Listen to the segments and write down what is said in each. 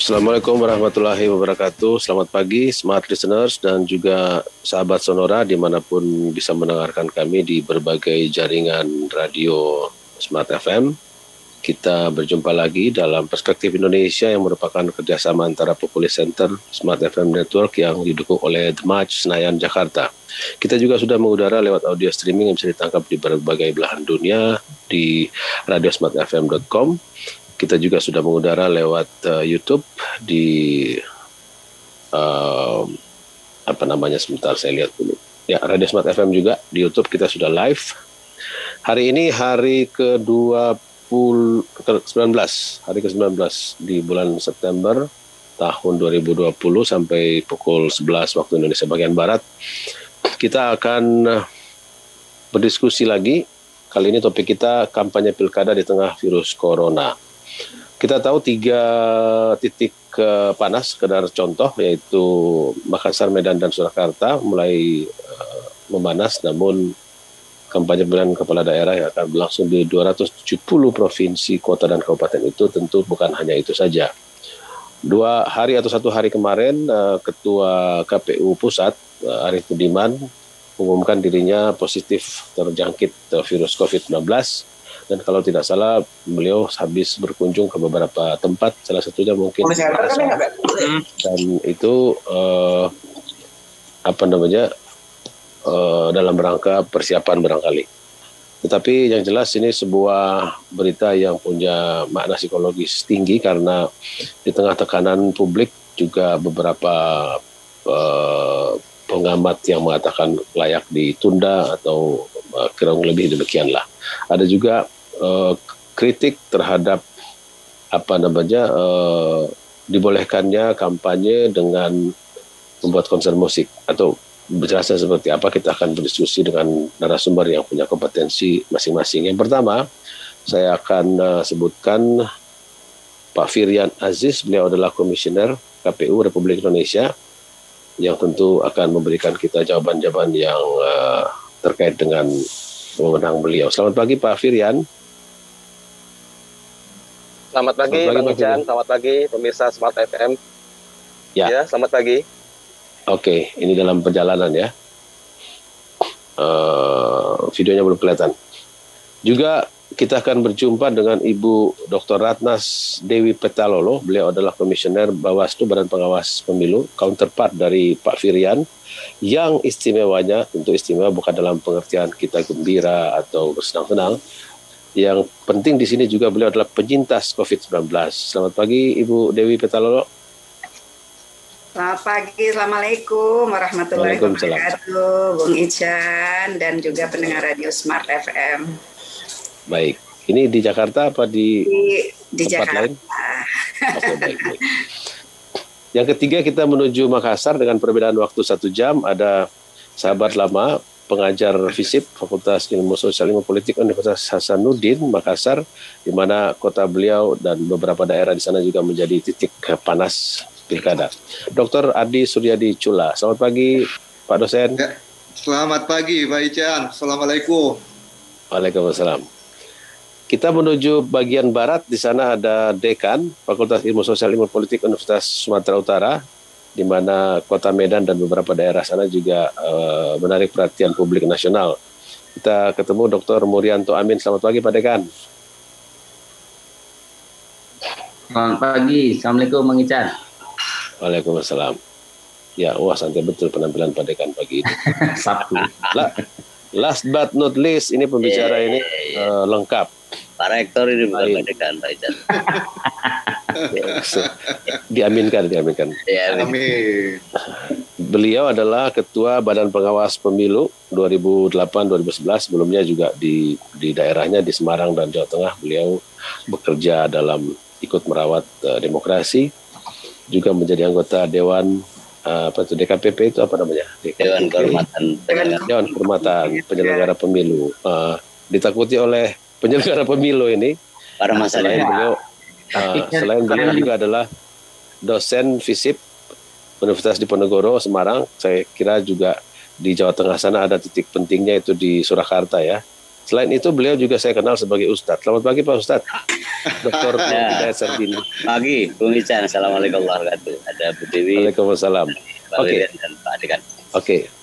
Assalamualaikum warahmatullahi wabarakatuh. Selamat pagi, smart listeners dan juga sahabat Sonora dimanapun bisa mendengarkan kami di berbagai jaringan radio Smart FM. Kita berjumpa lagi dalam Perspektif Indonesia yang merupakan kerjasama antara Populi Center, Smart FM Network yang didukung oleh The Match Senayan, Jakarta. Kita juga sudah mengudara lewat audio streaming yang bisa ditangkap di berbagai belahan dunia di radiosmartfm.com. Kita juga sudah mengudara lewat YouTube di sebentar saya lihat dulu. Ya, Radio Smart FM juga di YouTube kita sudah live. Hari ini hari ke-19 di bulan September tahun 2020 sampai pukul 11 waktu Indonesia bagian Barat. Kita akan berdiskusi lagi. Kali ini topik kita kampanye pilkada di tengah virus corona. Kita tahu 3 titik panas, sekedar contoh, yaitu Makassar, Medan, dan Surakarta mulai memanas, namun kampanye pemilihan kepala daerah yang akan berlangsung di 270 provinsi, kota, dan kabupaten itu tentu bukan hanya itu saja. 1 hari kemarin, Ketua KPU Pusat, Arief Budiman, mengumumkan dirinya positif terjangkit virus COVID-19. Dan kalau tidak salah, beliau habis berkunjung ke beberapa tempat, salah satunya mungkin Makassar. Dan itu dalam rangka persiapan barangkali. Tetapi yang jelas ini sebuah berita yang punya makna psikologis tinggi karena di tengah tekanan publik juga beberapa pengamat yang mengatakan layak ditunda atau kurang lebih demikianlah. Ada juga kritik terhadap dibolehkannya kampanye dengan membuat konser musik atau berjelasnya seperti apa. Kita akan berdiskusi dengan narasumber yang punya kompetensi masing-masing. Yang pertama, saya akan sebutkan Pak Firian Aziz. Beliau adalah Komisioner KPU Republik Indonesia yang tentu akan memberikan kita jawaban-jawaban yang terkait dengan wewenang beliau. Selamat pagi Pak Firian. Selamat pagi Bang Ican, selamat pagi pemirsa Smart FM. Ya, selamat pagi. Oke, ini dalam perjalanan ya. Videonya belum kelihatan. Juga kita akan berjumpa dengan Ibu Dr. Ratnas Dewi Petalolo. Beliau adalah Komisioner Bawaslu Badan Pengawas Pemilu, counterpart dari Pak Firian, yang istimewanya, tentu istimewa bukan dalam pengertian kita gembira atau bersenang-senang. Yang penting di sini juga beliau adalah penyintas COVID-19. Selamat pagi Ibu Dewi Petalolo. Selamat pagi, Assalamualaikum warahmatullahi wabarakatuh, Bung Ican dan juga pendengar Radio Smart FM. Baik, ini di Jakarta apa di tempat Jakarta lain? Oke, baik. Yang ketiga kita menuju Makassar dengan perbedaan waktu 1 jam. Ada sahabat lama, pengajar FISIP Fakultas Ilmu Sosial Ilmu Politik Universitas Hasanuddin Makassar, di mana kota beliau dan beberapa daerah di sana juga menjadi titik panas pilkada. Dr. Adi Suryadi Chula. Selamat pagi Pak dosen. Ya, selamat pagi Pak Ican. Assalamualaikum. Waalaikumsalam. Kita menuju bagian barat, di sana ada Dekan Fakultas Ilmu Sosial Ilmu Politik Universitas Sumatera Utara, di mana kota Medan dan beberapa daerah sana juga menarik perhatian publik nasional. Kita ketemu Dr. Murianto Amin. Selamat pagi Pak Dekan. Selamat pagi. Assalamualaikum Bang Ican. Waalaikumsalam. Ya, wah santai betul penampilan Pak Dekan pagi ini. Sabtu. Last but not least, ini pembicara ini lengkap. Pak Rektor ini bukan Pak Dekan, Pak Ican. Diaminkan. Ya, Amin. Beliau adalah Ketua Badan Pengawas Pemilu 2008-2011. Sebelumnya juga di daerahnya di Semarang dan Jawa Tengah beliau bekerja dalam ikut merawat demokrasi. Juga menjadi anggota Dewan DKPP itu apa namanya? Dewan Kehormatan Penyelenggara Pemilu. Ditakuti oleh penyelenggara pemilu ini. Pada masa Selain beliau juga adalah dosen FISIP Universitas Diponegoro Semarang. Saya kira juga di Jawa Tengah sana ada titik pentingnya itu di Surakarta ya. Selain itu beliau juga saya kenal sebagai Ustadz. Selamat pagi Pak Ustadz. Dr. Hidayat Sarbini. Pagi, Bung Ican. Assalamualaikum warahmatullahi wabarakatuh. Ada Bu Dewi. Waalaikumsalam. Oke. Dan Pak Adegan. Oke.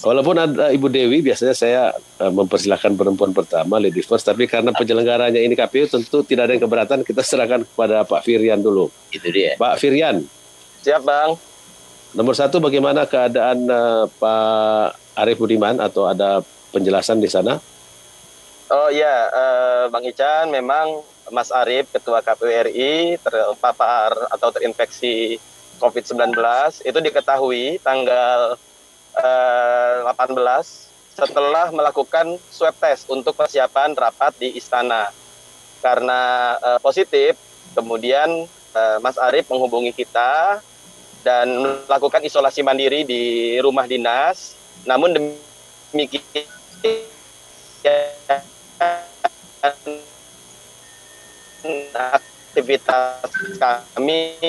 Walaupun ada Ibu Dewi, biasanya saya mempersilahkan perempuan pertama, lady first. Tapi karena penyelenggaranya ini KPU, tentu tidak ada yang keberatan. Kita serahkan kepada Pak Firian dulu. Itu dia. Pak Firian. Siap, Bang. Nomor satu, bagaimana keadaan Pak Arief Budiman, atau ada penjelasan di sana? Oh iya, Bang Ican, memang Mas Arief, Ketua KPU RI, terpapar atau terinfeksi COVID-19, itu diketahui tanggal 18 setelah melakukan swab test untuk persiapan rapat di Istana. Karena positif, kemudian Mas Arief menghubungi kita dan melakukan isolasi mandiri di rumah dinas. Namun demikian aktivitas kami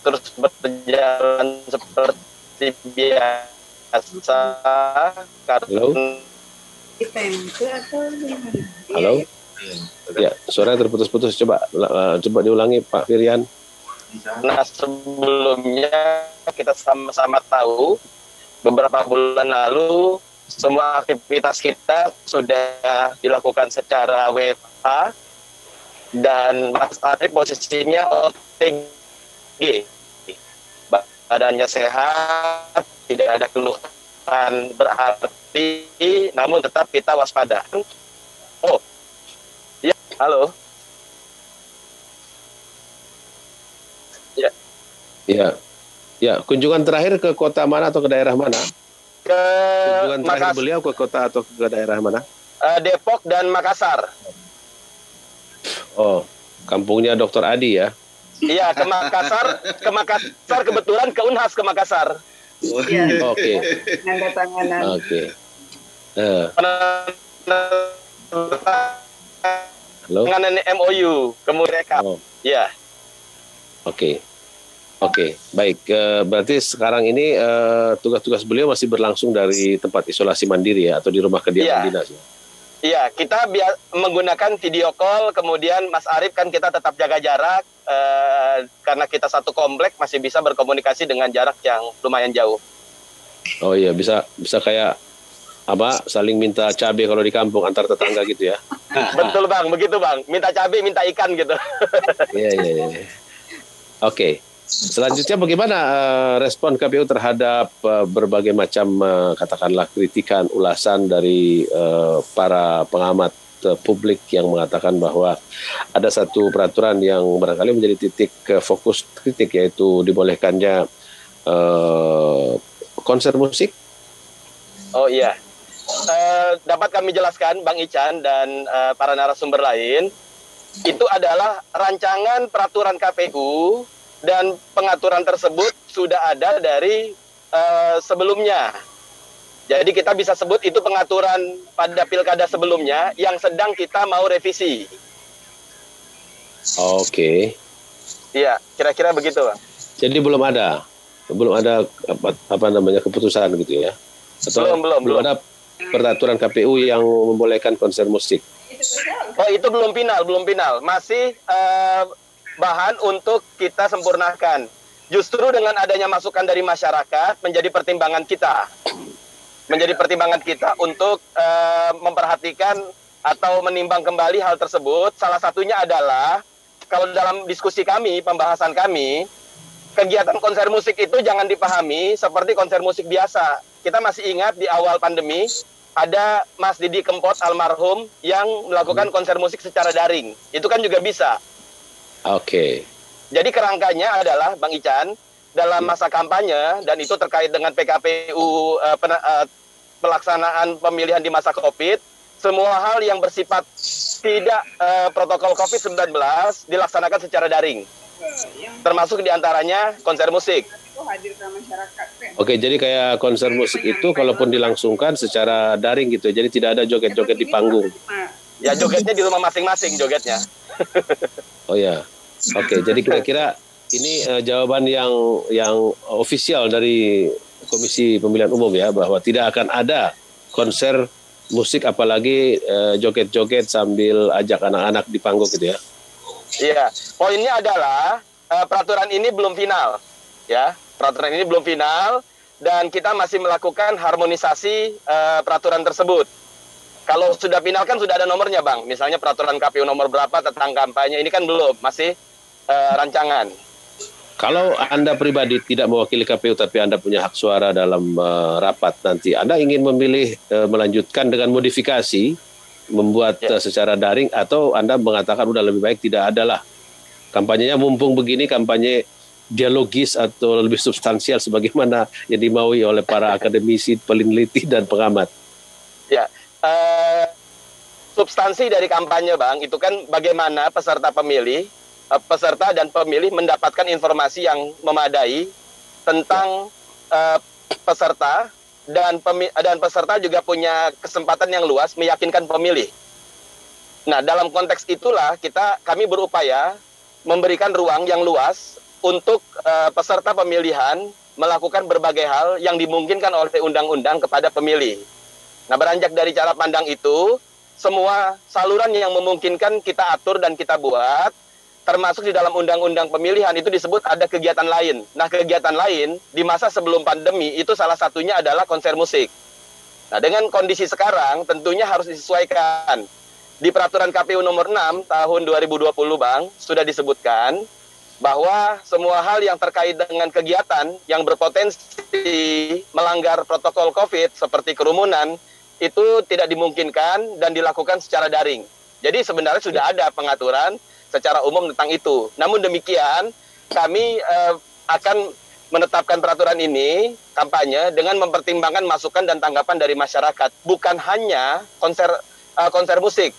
terus berjalan seperti biasa. Halo? Ya, suaranya terputus-putus. Coba diulangi Pak Firian. Nah, sebelumnya kita sama-sama tahu beberapa bulan lalu semua aktivitas kita sudah dilakukan secara WFH dan Mas Arief posisinya OTG. Badannya sehat, tidak ada keluhan berarti, namun tetap kita waspada. Oh, ya, halo. Ya. Ya. Ya, kunjungan terakhir ke kota mana atau ke daerah mana? Kunjungan terakhir beliau ke kota atau ke daerah mana? Depok dan Makassar. Oh, kampungnya Dr. Adi ya? Iya, ke Makassar kebetulan ke Unhas ke Makassar. Iya. Oke. Tanda tanganan. Oke. Halo? Dengan MOU, kemudian rekap. Oh. Ya. Oke. Oke, baik. Berarti sekarang ini tugas-tugas beliau masih berlangsung dari tempat isolasi mandiri ya, atau di rumah kediaman dinas ya? Iya, kita menggunakan video call, kemudian Mas Arief kan kita tetap jaga jarak, karena kita satu komplek masih bisa berkomunikasi dengan jarak yang lumayan jauh. Oh iya, bisa kayak apa, saling minta cabai kalau di kampung antar tetangga gitu ya? Betul Bang, begitu Bang. Minta cabai, minta ikan gitu. Iya. Oke. Selanjutnya bagaimana respon KPU terhadap berbagai macam katakanlah kritikan, ulasan dari para pengamat publik yang mengatakan bahwa ada satu peraturan yang barangkali menjadi titik fokus kritik, yaitu dibolehkannya konser musik? Oh iya, dapat kami jelaskan Bang Ican dan para narasumber lain, itu adalah rancangan peraturan KPU dan pengaturan tersebut sudah ada dari sebelumnya. Jadi kita bisa sebut itu pengaturan pada pilkada sebelumnya yang sedang kita mau revisi. Oke. Iya, kira-kira begitu, Bang. Jadi belum ada apa namanya keputusan gitu ya? Atau belum ada peraturan KPU yang membolehkan konser musik? Oh, itu belum final. Masih bahan untuk kita sempurnakan. Justru dengan adanya masukan dari masyarakat menjadi pertimbangan kita untuk memperhatikan atau menimbang kembali hal tersebut. Salah satunya adalah kalau dalam diskusi kami, pembahasan kami, kegiatan konser musik itu jangan dipahami seperti konser musik biasa. Kita masih ingat di awal pandemi ada Mas Didi Kempot almarhum yang melakukan konser musik secara daring. Itu kan juga bisa. Oke. Jadi kerangkanya adalah Bang Ican, dalam masa kampanye, dan itu terkait dengan PKPU, pelaksanaan pemilihan di masa COVID, semua hal yang bersifat tidak protokol COVID-19 dilaksanakan secara daring. Termasuk diantaranya konser musik. Oke, jadi kayak konser musik itu kalaupun dilangsungkan secara daring gitu, jadi tidak ada joget-joget di panggung. Ya, jogetnya di rumah masing-masing jogetnya. Oh ya, oke. Jadi kira-kira ini jawaban yang ofisial dari Komisi Pemilihan Umum ya, bahwa tidak akan ada konser musik apalagi joget-joget sambil ajak anak-anak di panggung gitu ya. Iya, poinnya adalah peraturan ini belum final, ya. Peraturan ini belum final dan kita masih melakukan harmonisasi peraturan tersebut. Kalau sudah final kan sudah ada nomornya, Bang. Misalnya peraturan KPU nomor berapa tentang kampanye, ini kan belum, masih rancangan. Kalau Anda pribadi tidak mewakili KPU tapi Anda punya hak suara dalam rapat nanti, Anda ingin memilih melanjutkan dengan modifikasi, membuat secara daring, atau Anda mengatakan udah lebih baik tidak adalah kampanyenya, mumpung begini kampanye dialogis atau lebih substansial sebagaimana yang dimaui oleh para akademisi, peneliti, dan pengamat? Ya, substansi dari kampanye, Bang, itu kan bagaimana peserta dan pemilih mendapatkan informasi yang memadai tentang peserta dan peserta juga punya kesempatan yang luas meyakinkan pemilih. Nah, dalam konteks itulah kami berupaya memberikan ruang yang luas untuk peserta pemilihan melakukan berbagai hal yang dimungkinkan oleh undang-undang kepada pemilih. Nah, beranjak dari cara pandang itu, semua saluran yang memungkinkan kita atur dan kita buat, termasuk di dalam undang-undang pemilihan itu disebut ada kegiatan lain. Nah, kegiatan lain di masa sebelum pandemi itu salah satunya adalah konser musik. Nah, dengan kondisi sekarang tentunya harus disesuaikan. Di peraturan KPU nomor 6 tahun 2020, Bang, sudah disebutkan bahwa semua hal yang terkait dengan kegiatan yang berpotensi melanggar protokol COVID seperti kerumunan itu tidak dimungkinkan dan dilakukan secara daring. Jadi sebenarnya sudah ada pengaturan secara umum tentang itu. Namun demikian, kami akan menetapkan peraturan ini, kampanye, dengan mempertimbangkan masukan dan tanggapan dari masyarakat. Bukan hanya konser musik.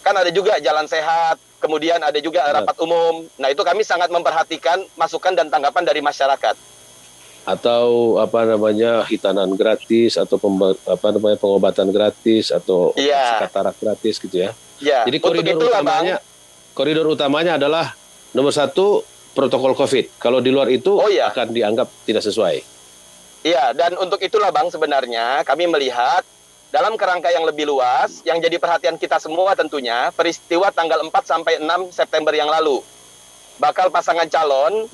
Kan ada juga jalan sehat, kemudian ada juga rapat umum. Nah, itu kami sangat memperhatikan masukan dan tanggapan dari masyarakat. Atau hitanan gratis, atau pengobatan gratis, atau katarak gratis gitu ya. Ya, jadi koridor utamanya adalah nomor 1 protokol COVID. Kalau di luar itu akan dianggap tidak sesuai. Iya, dan untuk itulah, Bang, sebenarnya kami melihat dalam kerangka yang lebih luas, yang jadi perhatian kita semua tentunya, peristiwa tanggal 4 sampai 6 September yang lalu. Bakal pasangan calon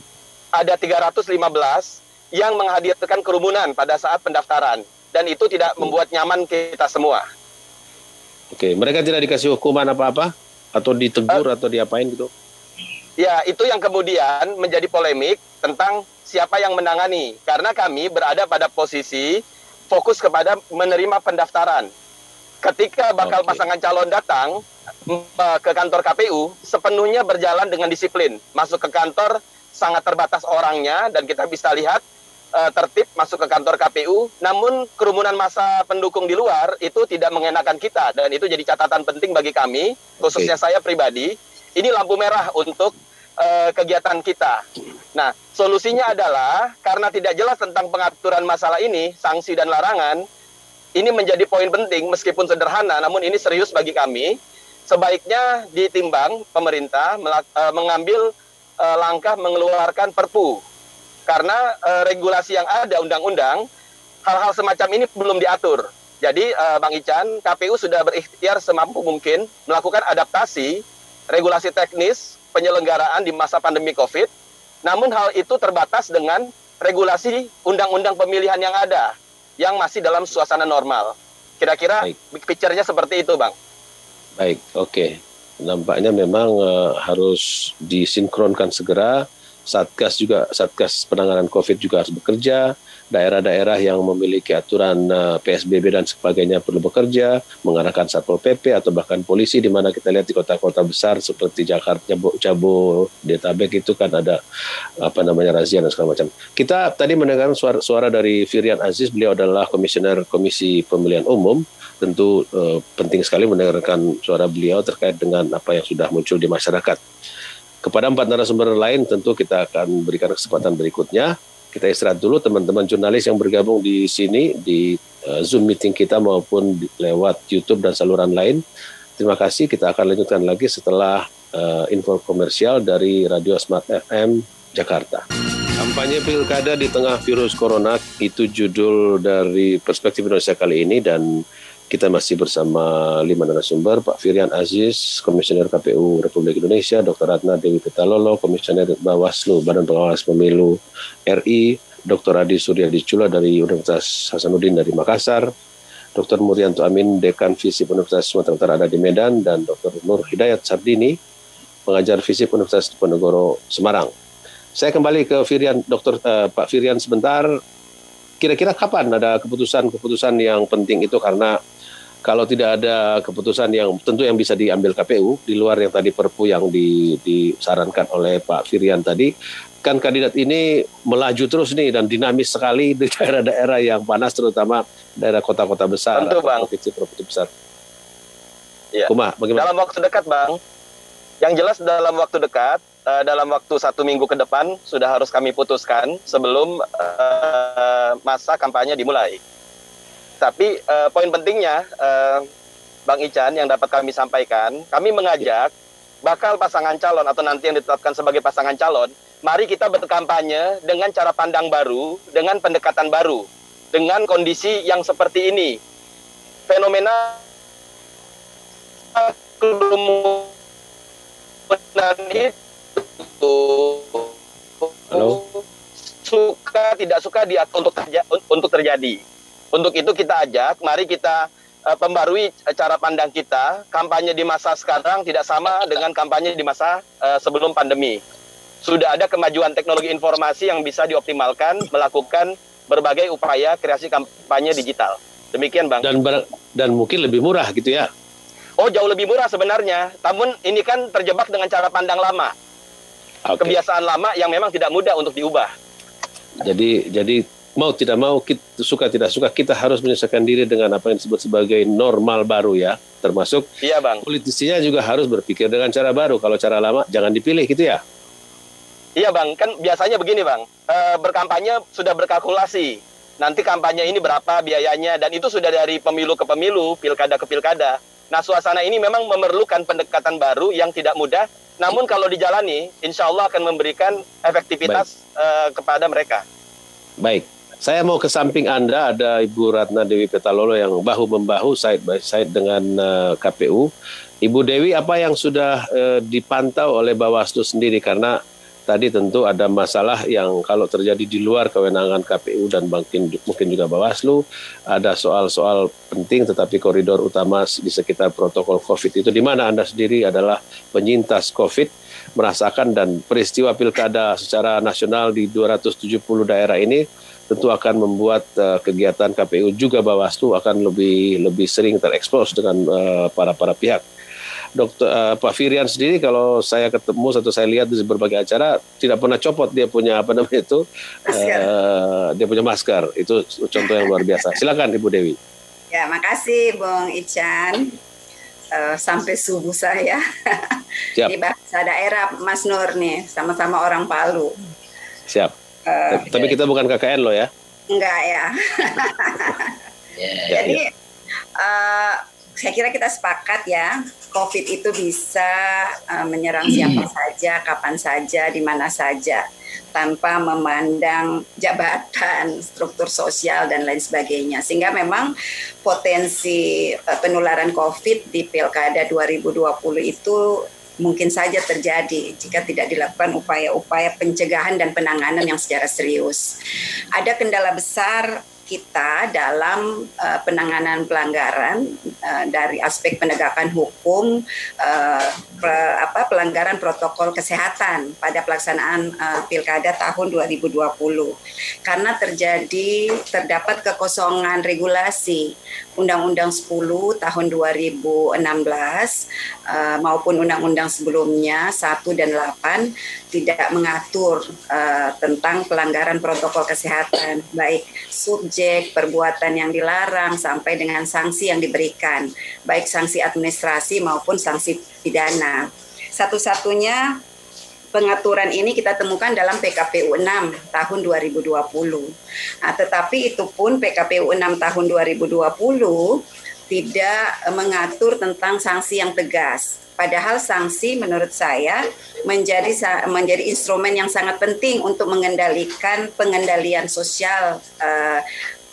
ada 315 yang menghadirkan kerumunan pada saat pendaftaran. Dan itu tidak membuat nyaman kita semua. Oke, mereka tidak dikasih hukuman apa-apa? Atau ditegur atau diapain gitu? Ya, itu yang kemudian menjadi polemik tentang siapa yang menangani. Karena kami berada pada posisi fokus kepada menerima pendaftaran. Ketika bakal pasangan calon datang ke kantor KPU, sepenuhnya berjalan dengan disiplin. Masuk ke kantor sangat terbatas orangnya, dan kita bisa lihat tertib masuk ke kantor KPU, namun kerumunan massa pendukung di luar itu tidak mengenakan kita, dan itu jadi catatan penting bagi kami, khususnya saya pribadi. Ini lampu merah untuk kegiatan kita. Nah, solusinya adalah karena tidak jelas tentang pengaturan masalah ini, sanksi dan larangan, ini menjadi poin penting meskipun sederhana, namun ini serius bagi kami. Sebaiknya ditimbang pemerintah mengambil langkah mengeluarkan Perpu. Karena regulasi yang ada, undang-undang, hal-hal semacam ini belum diatur. Jadi, Bang Ican, KPU sudah berikhtiar semampu mungkin melakukan adaptasi regulasi teknis penyelenggaraan di masa pandemi COVID. Namun hal itu terbatas dengan regulasi undang-undang pemilihan yang ada, yang masih dalam suasana normal. Kira-kira picture-nya seperti itu, Bang. Baik, oke. Nampaknya memang harus disinkronkan segera. Satgas penanganan COVID juga harus bekerja. Daerah-daerah yang memiliki aturan PSBB dan sebagainya perlu bekerja, mengarahkan Satpol PP atau bahkan polisi, di mana kita lihat di kota-kota besar seperti Jakarta, Jabodetabek itu kan ada razia dan segala macam. Kita tadi mendengar suara dari Firian Aziz, beliau adalah komisioner Komisi Pemilihan Umum. Tentu penting sekali mendengarkan suara beliau terkait dengan apa yang sudah muncul di masyarakat. Kepada 4 narasumber lain tentu kita akan berikan kesempatan berikutnya. Kita istirahat dulu, teman-teman jurnalis yang bergabung di sini di Zoom meeting kita maupun lewat YouTube dan saluran lain. Terima kasih, kita akan lanjutkan lagi setelah info komersial dari Radio Smart FM Jakarta. Kampanye Pilkada di tengah virus corona, itu judul dari Perspektif Indonesia kali ini, dan Kita masih bersama 5 narasumber, Pak Firian Aziz, Komisioner KPU Republik Indonesia, Dr. Ratna Dewi Petalolo, Komisioner Bawaslu, Badan Pengawas Pemilu RI, Dr. Adi Suryadi Chula dari Universitas Hasanuddin dari Makassar, Dr. Murianto Amin, Dekan FISIP Universitas Sumatera Utara ada di Medan, dan Dr. Nur Hidayat Sardini, pengajar FISIP Universitas Diponegoro, Semarang. Saya kembali ke Pak Firian sebentar. Kira-kira kapan ada keputusan-keputusan yang penting itu, karena kalau tidak ada keputusan yang tentu yang bisa diambil KPU di luar yang tadi Perpu yang disarankan oleh Pak Firian tadi, kan kandidat ini melaju terus nih dan dinamis sekali di daerah-daerah yang panas, terutama daerah kota-kota besar. Tentu, Bang. Provinsi besar. Ya. Kuma, bagaimana? Dalam waktu dekat, Bang. Yang jelas dalam waktu dekat, dalam waktu 1 minggu ke depan sudah harus kami putuskan sebelum masa kampanye dimulai. Tapi poin pentingnya, Bang Ican, yang dapat kami sampaikan, kami mengajak bakal pasangan calon atau nanti yang ditetapkan sebagai pasangan calon, mari kita berkampanye dengan cara pandang baru, dengan pendekatan baru, dengan kondisi yang seperti ini. Fenomena kerumunan itu, Halo? suka tidak suka untuk terjadi. Untuk itu kita ajak, mari kita pembarui cara pandang kita. Kampanye di masa sekarang tidak sama dengan kampanye di masa sebelum pandemi. Sudah ada kemajuan teknologi informasi yang bisa dioptimalkan, melakukan berbagai upaya kreasi kampanye digital. Demikian, Bang. Dan mungkin lebih murah gitu ya? Oh, jauh lebih murah sebenarnya. Namun ini kan terjebak dengan cara pandang lama. Okay. Kebiasaan lama yang memang tidak mudah untuk diubah. Jadi mau tidak mau, suka tidak suka, kita harus menyesuaikan diri dengan apa yang disebut sebagai normal baru ya. Termasuk Iya, Bang. politisinya juga harus berpikir dengan cara baru. Kalau cara lama jangan dipilih gitu ya. Iya, Bang. Kan biasanya begini, Bang. Berkampanye sudah berkalkulasi. Nanti kampanye ini berapa biayanya, dan itu sudah dari pemilu ke pemilu, pilkada ke pilkada. Nah, suasana ini memang memerlukan pendekatan baru yang tidak mudah. Namun kalau dijalani, insya Allah akan memberikan efektivitas kepada mereka. Baik. Saya mau ke samping Anda, ada Ibu Ratna Dewi Petalolo yang bahu-membahu side by side dengan KPU. Ibu Dewi, apa yang sudah dipantau oleh Bawaslu sendiri? Karena tadi tentu ada masalah yang kalau terjadi di luar kewenangan KPU dan mungkin juga Bawaslu, ada soal-soal penting, tetapi koridor utama di sekitar protokol COVID itu, di mana Anda sendiri adalah penyintas COVID, merasakan, dan peristiwa pilkada secara nasional di 270 daerah ini tentu akan membuat kegiatan KPU juga Bawaslu akan lebih sering terekspos dengan para pihak. Pak Firian sendiri, kalau saya ketemu atau saya lihat di berbagai acara, tidak pernah copot dia punya dia punya masker. Itu contoh yang luar biasa. Silakan Ibu Dewi. Ya, makasih Bung Ican. Sampai subuh saya. Siap. Di bahasa daerah Mas Nur nih, sama-sama orang Palu. Siap. Tapi kita bukan KKN loh ya? Enggak ya. Jadi saya kira kita sepakat ya, COVID itu bisa menyerang siapa saja, kapan saja, di mana saja, tanpa memandang jabatan, struktur sosial, dan lain sebagainya. Sehingga memang potensi penularan COVID di Pilkada 2020 itu mungkin saja terjadi jika tidak dilakukan upaya-upaya pencegahan dan penanganan yang secara serius. Ada kendala besar kita dalam penanganan pelanggaran dari aspek penegakan hukum, pelanggaran protokol kesehatan pada pelaksanaan Pilkada tahun 2020. Karena terdapat kekosongan regulasi Undang-Undang 10 tahun 2016 maupun undang-undang sebelumnya 1 dan 8 tidak mengatur tentang pelanggaran protokol kesehatan, baik subjek, perbuatan yang dilarang, sampai dengan sanksi yang diberikan, baik sanksi administrasi maupun sanksi pidana. Satu-satunya pengaturan ini kita temukan dalam PKPU 6 tahun 2020. Nah, tetapi itu pun PKPU 6 tahun 2020 tidak mengatur tentang sanksi yang tegas. Padahal sanksi menurut saya menjadi instrumen yang sangat penting untuk mengendalikan pengendalian sosial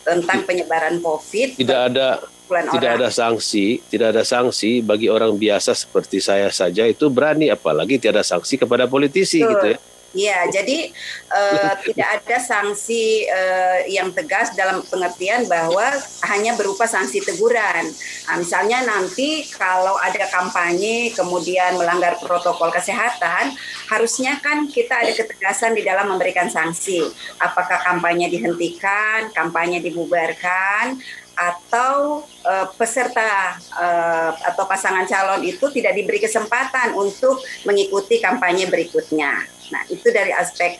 tentang penyebaran COVID. tidak ada sanksi bagi orang biasa seperti saya saja itu berani, apalagi tiada sanksi kepada politisi. Betul. Gitu ya. Ya, jadi tidak ada sanksi yang tegas dalam pengertian bahwa hanya berupa sanksi teguran. Nah, misalnya nanti kalau ada kampanye kemudian melanggar protokol kesehatan, harusnya kan kita ada ketegasan di dalam memberikan sanksi. Apakah kampanye dihentikan, kampanye dibubarkan, atau peserta atau pasangan calon itu tidak diberi kesempatan untuk mengikuti kampanye berikutnya. Nah, itu dari aspek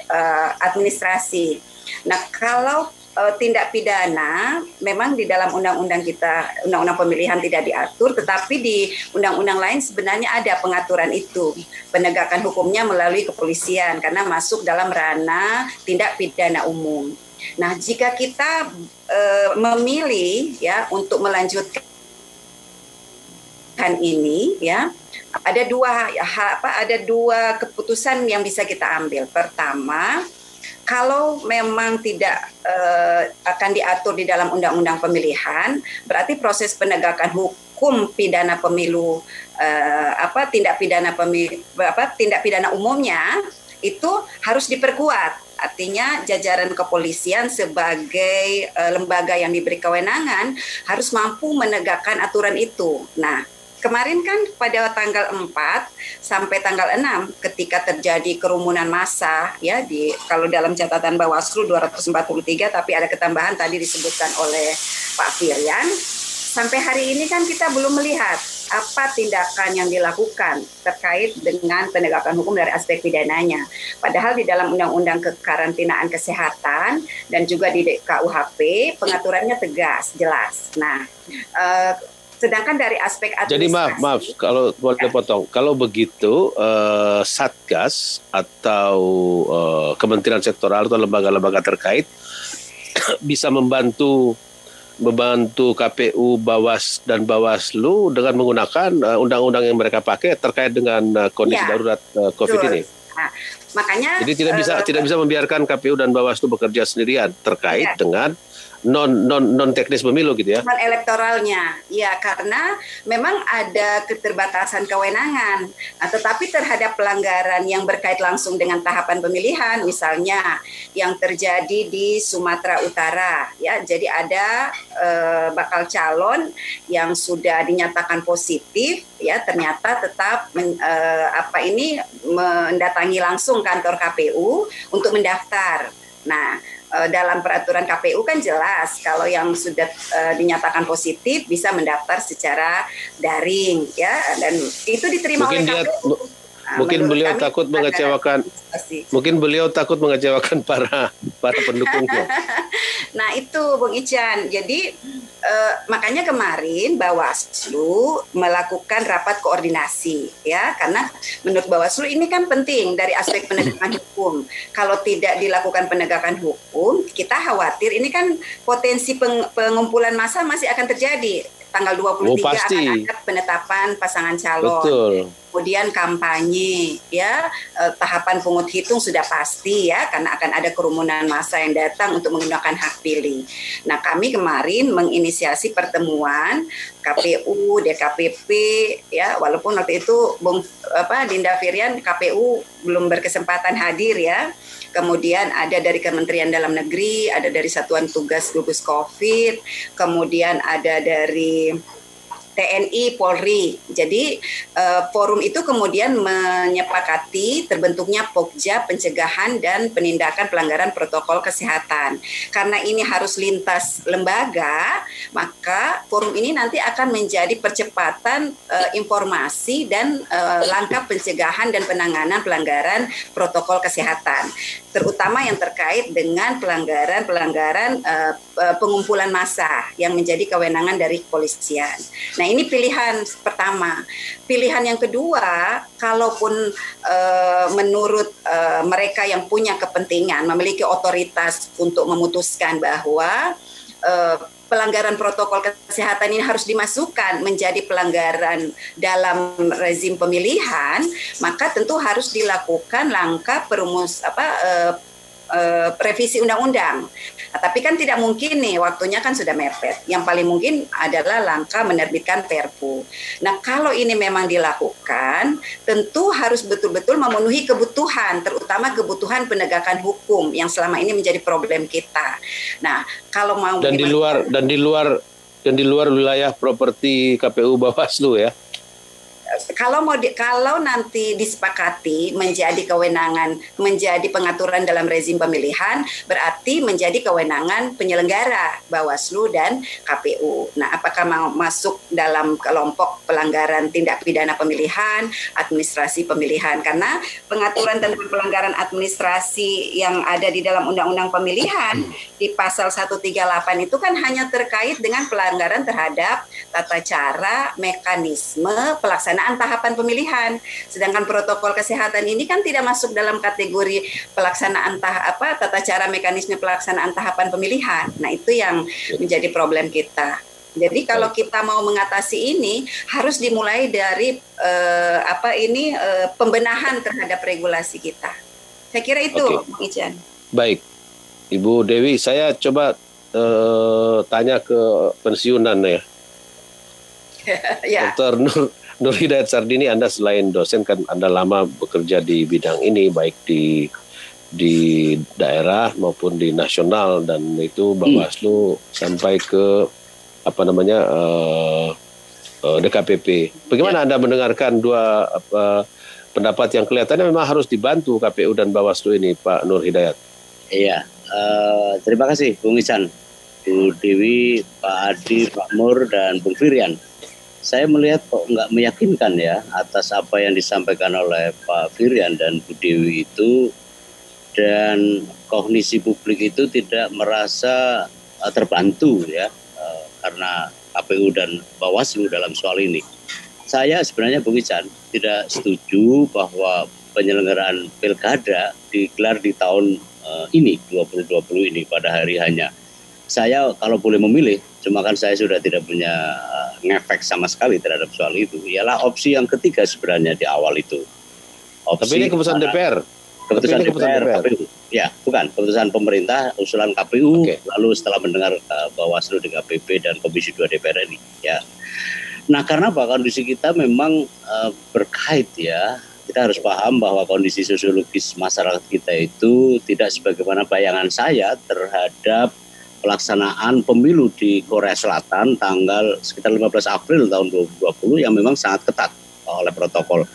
administrasi. Nah, kalau tindak pidana memang di dalam undang-undang kita, undang-undang pemilihan tidak diatur, tetapi di undang-undang lain sebenarnya ada pengaturan itu. Penegakan hukumnya melalui kepolisian karena masuk dalam ranah tindak pidana umum. Nah, jika kita memilih ya untuk melanjutkan ini ya, ada dua keputusan yang bisa kita ambil. Pertama, kalau memang tidak akan diatur di dalam undang-undang pemilihan, berarti proses penegakan hukum pidana pemilu tindak pidana umumnya itu harus diperkuat. Artinya jajaran kepolisian sebagai lembaga yang diberi kewenangan harus mampu menegakkan aturan itu. Nah, kemarin kan pada tanggal 4 sampai tanggal 6 ketika terjadi kerumunan massa ya, kalau dalam catatan Bawaslu 243, tapi ada ketambahan tadi disebutkan oleh Pak Firyan. Sampai hari ini kan kita belum melihat apa tindakan yang dilakukan terkait dengan penegakan hukum dari aspek pidananya. Padahal di dalam Undang-Undang Kekarantinaan Kesehatan dan juga di KUHP pengaturannya tegas, jelas. Nah, sedangkan dari aspek administrasi. Jadi maaf kalau boleh potong. Kalau begitu Satgas atau kementerian sektoral atau lembaga-lembaga terkait bisa membantu KPU, dan Bawaslu dengan menggunakan undang-undang yang mereka pakai terkait dengan kondisi darurat COVID ini. Nah, makanya jadi tidak bisa membiarkan KPU dan Bawaslu bekerja sendirian terkait dengan non teknis pemilu gitu ya. Non elektoralnya. Ya, karena memang ada keterbatasan kewenangan. Nah, tetapi terhadap pelanggaran yang berkait langsung dengan tahapan pemilihan, misalnya yang terjadi di Sumatera Utara ya. Jadi ada bakal calon yang sudah dinyatakan positif ya, ternyata tetap mendatangi langsung kantor KPU untuk mendaftar. Nah, dalam peraturan KPU kan jelas kalau yang sudah dinyatakan positif bisa mendaftar secara daring ya, dan itu diterima oleh KPU. Mungkin beliau takut mengecewakan para pendukungnya. Nah, itu Bung Ican. Jadi makanya kemarin Bawaslu melakukan rapat koordinasi ya, karena menurut Bawaslu ini kan penting dari aspek penegakan hukum. Kalau tidak dilakukan penegakan hukum, kita khawatir ini kan potensi pengumpulan massa masih akan terjadi. Tanggal 23 akan ada penetapan pasangan calon. Betul. Kemudian kampanye ya, tahapan pungut hitung sudah pasti ya, karena akan ada kerumunan massa yang datang untuk menggunakan hak pilih. Nah, kami kemarin menginisiasi pertemuan KPU, DKPP ya, walaupun waktu itu Dinda Firyan KPU belum berkesempatan hadir ya. Kemudian ada dari Kementerian Dalam Negeri, ada dari Satuan Tugas Gugus Covid, kemudian ada dari TNI, Polri. Jadi forum itu kemudian menyepakati terbentuknya Pokja Pencegahan dan Penindakan Pelanggaran Protokol Kesehatan. Karena ini harus lintas lembaga, maka forum ini nanti akan menjadi percepatan informasi dan langkah pencegahan dan penanganan pelanggaran protokol kesehatan, terutama yang terkait dengan pelanggaran pengumpulan massa yang menjadi kewenangan dari kepolisian. Nah, ini pilihan pertama. Pilihan yang kedua, kalaupun menurut mereka yang punya kepentingan, memiliki otoritas untuk memutuskan bahwa pelanggaran protokol kesehatan ini harus dimasukkan menjadi pelanggaran dalam rezim pemilihan, maka tentu harus dilakukan langkah revisi undang-undang. Nah, tapi kan tidak mungkin nih, waktunya kan sudah mepet. Yang paling mungkin adalah langkah menerbitkan Perpu. Nah, kalau ini memang dilakukan, tentu harus betul-betul memenuhi kebutuhan, terutama kebutuhan penegakan hukum yang selama ini menjadi problem kita. Nah, kalau mau dan di luar wilayah properti KPU Bawaslu ya. Kalau nanti disepakati menjadi kewenangan, menjadi pengaturan dalam rezim pemilihan, berarti menjadi kewenangan penyelenggara Bawaslu dan KPU. Nah, apakah mau masuk dalam kelompok pelanggaran tindak pidana pemilihan, administrasi pemilihan? Karena pengaturan tentang pelanggaran administrasi yang ada di dalam Undang-Undang Pemilihan di pasal 138 itu kan hanya terkait dengan pelanggaran terhadap tata cara, mekanisme, pelaksanaan tahapan pemilihan. Sedangkan protokol kesehatan ini kan tidak masuk dalam kategori pelaksanaan tata cara mekanisme pelaksanaan tahapan pemilihan. Nah, itu yang menjadi problem kita. Jadi kalau kita mau mengatasi ini harus dimulai dari pembenahan terhadap regulasi kita. Saya kira itu, Bang Ican. Baik, Ibu Dewi, saya coba tanya ke pensiunan ya. Ya. Dr. Nur Hidayat Sardini, Anda selain dosen kan Anda lama bekerja di bidang ini, baik di daerah maupun di nasional, dan itu Bawaslu sampai ke DKPP. Bagaimana Anda mendengarkan dua pendapat yang kelihatannya memang harus dibantu KPU dan Bawaslu ini, Pak Nur Hidayat? Iya, terima kasih Bung Ican, Bu Dewi, Pak Adi, Pak Mur, dan Bung Firian. Saya melihat kok nggak meyakinkan ya atas apa yang disampaikan oleh Pak Firian dan Bu Dewi itu, dan kognisi publik itu tidak merasa terbantu ya karena KPU dan Bawaslu dalam soal ini. Saya sebenarnya Bung Ican tidak setuju bahwa penyelenggaraan pilkada digelar di tahun ini 2020 ini pada hari hanya. Saya kalau boleh memilih, cuma kan saya sudah tidak punya ngefek sama sekali terhadap soal itu, ialah opsi yang ketiga sebenarnya di awal itu. Tapi ini keputusan DPR. Keputusan DPR. KPU. Ya, bukan. Keputusan pemerintah, usulan KPU, lalu setelah mendengar Bawaslu, DKPP, dan Komisi 2 DPR ini. Ya. Nah, karena apa? Kondisi kita memang berkait ya. Kita harus paham bahwa kondisi sosiologis masyarakat kita itu tidak sebagaimana bayangan saya terhadap pelaksanaan pemilu di Korea Selatan tanggal sekitar 15 April tahun 2020 yang memang sangat ketat oleh protokol.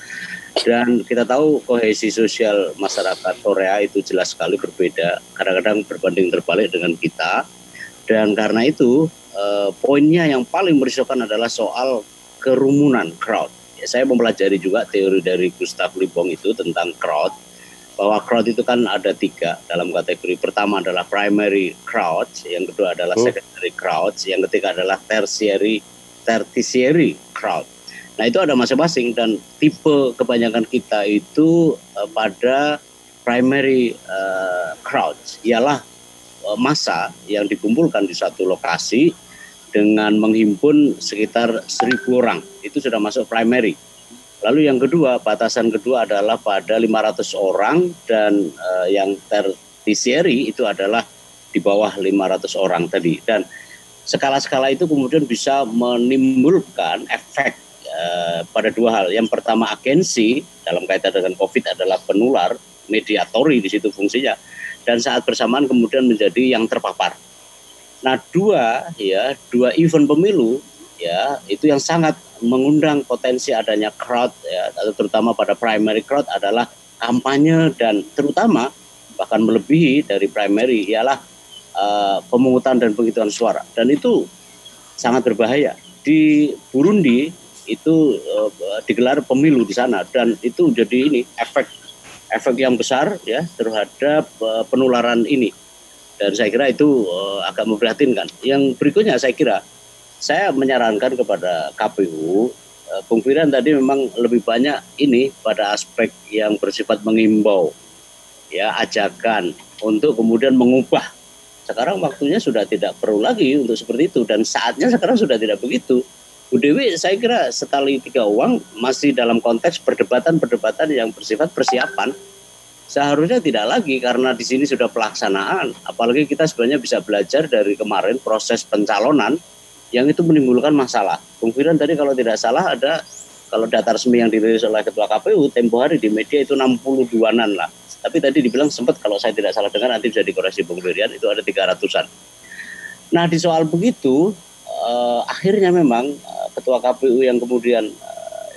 Dan kita tahu kohesi sosial masyarakat Korea itu jelas sekali berbeda, kadang-kadang berbanding terbalik dengan kita. Dan karena itu poinnya yang paling merisaukan adalah soal kerumunan, crowd. Ya, saya mempelajari juga teori dari Gustav Le Bon itu tentang crowd, bahwa crowd itu kan ada 3 dalam kategori. Pertama adalah primary crowd, yang kedua adalah secondary crowd, yang ketiga adalah tertiary crowd. Nah, itu ada masing-masing, dan tipe kebanyakan kita itu pada primary crowd, ialah massa yang dikumpulkan di satu lokasi dengan menghimpun sekitar 1.000 orang. Itu sudah masuk primary. Lalu yang kedua, batasan kedua adalah pada 500 orang, dan yang tertiary itu adalah di bawah 500 orang tadi. Dan skala-skala itu kemudian bisa menimbulkan efek pada 2 hal. Yang pertama, agensi dalam kaitan dengan COVID adalah penular, mediatori di situ fungsinya, dan saat bersamaan kemudian menjadi yang terpapar. Nah, dua event pemilu ya itu yang sangat mengundang potensi adanya crowd ya, terutama pada primary crowd adalah kampanye, dan terutama bahkan melebihi dari primary ialah pemungutan dan penghitungan suara, dan itu sangat berbahaya. Di Burundi itu digelar pemilu di sana, dan itu jadi ini efek yang besar ya terhadap penularan ini, dan saya kira itu agak memprihatinkan. Yang berikutnya saya menyarankan kepada KPU, Bung Firian tadi memang lebih banyak ini pada aspek yang bersifat mengimbau, ya ajakan untuk kemudian mengubah. Sekarang waktunya sudah tidak perlu lagi untuk seperti itu, dan saatnya sekarang sudah tidak begitu. Bu Dewi saya kira sekali 3 uang masih dalam konteks perdebatan yang bersifat persiapan. Seharusnya tidak lagi, karena di sini sudah pelaksanaan. Apalagi kita sebenarnya bisa belajar dari kemarin proses pencalonan yang itu menimbulkan masalah. Bung Firyan tadi kalau tidak salah ada, kalau data resmi yang dirilis oleh Ketua KPU tempo hari di media itu 62-an lah. Tapi tadi dibilang sempat, kalau saya tidak salah dengar, nanti bisa dikoreksi Bung Firyan, itu ada 300-an. Nah di soal begitu, akhirnya memang Ketua KPU yang kemudian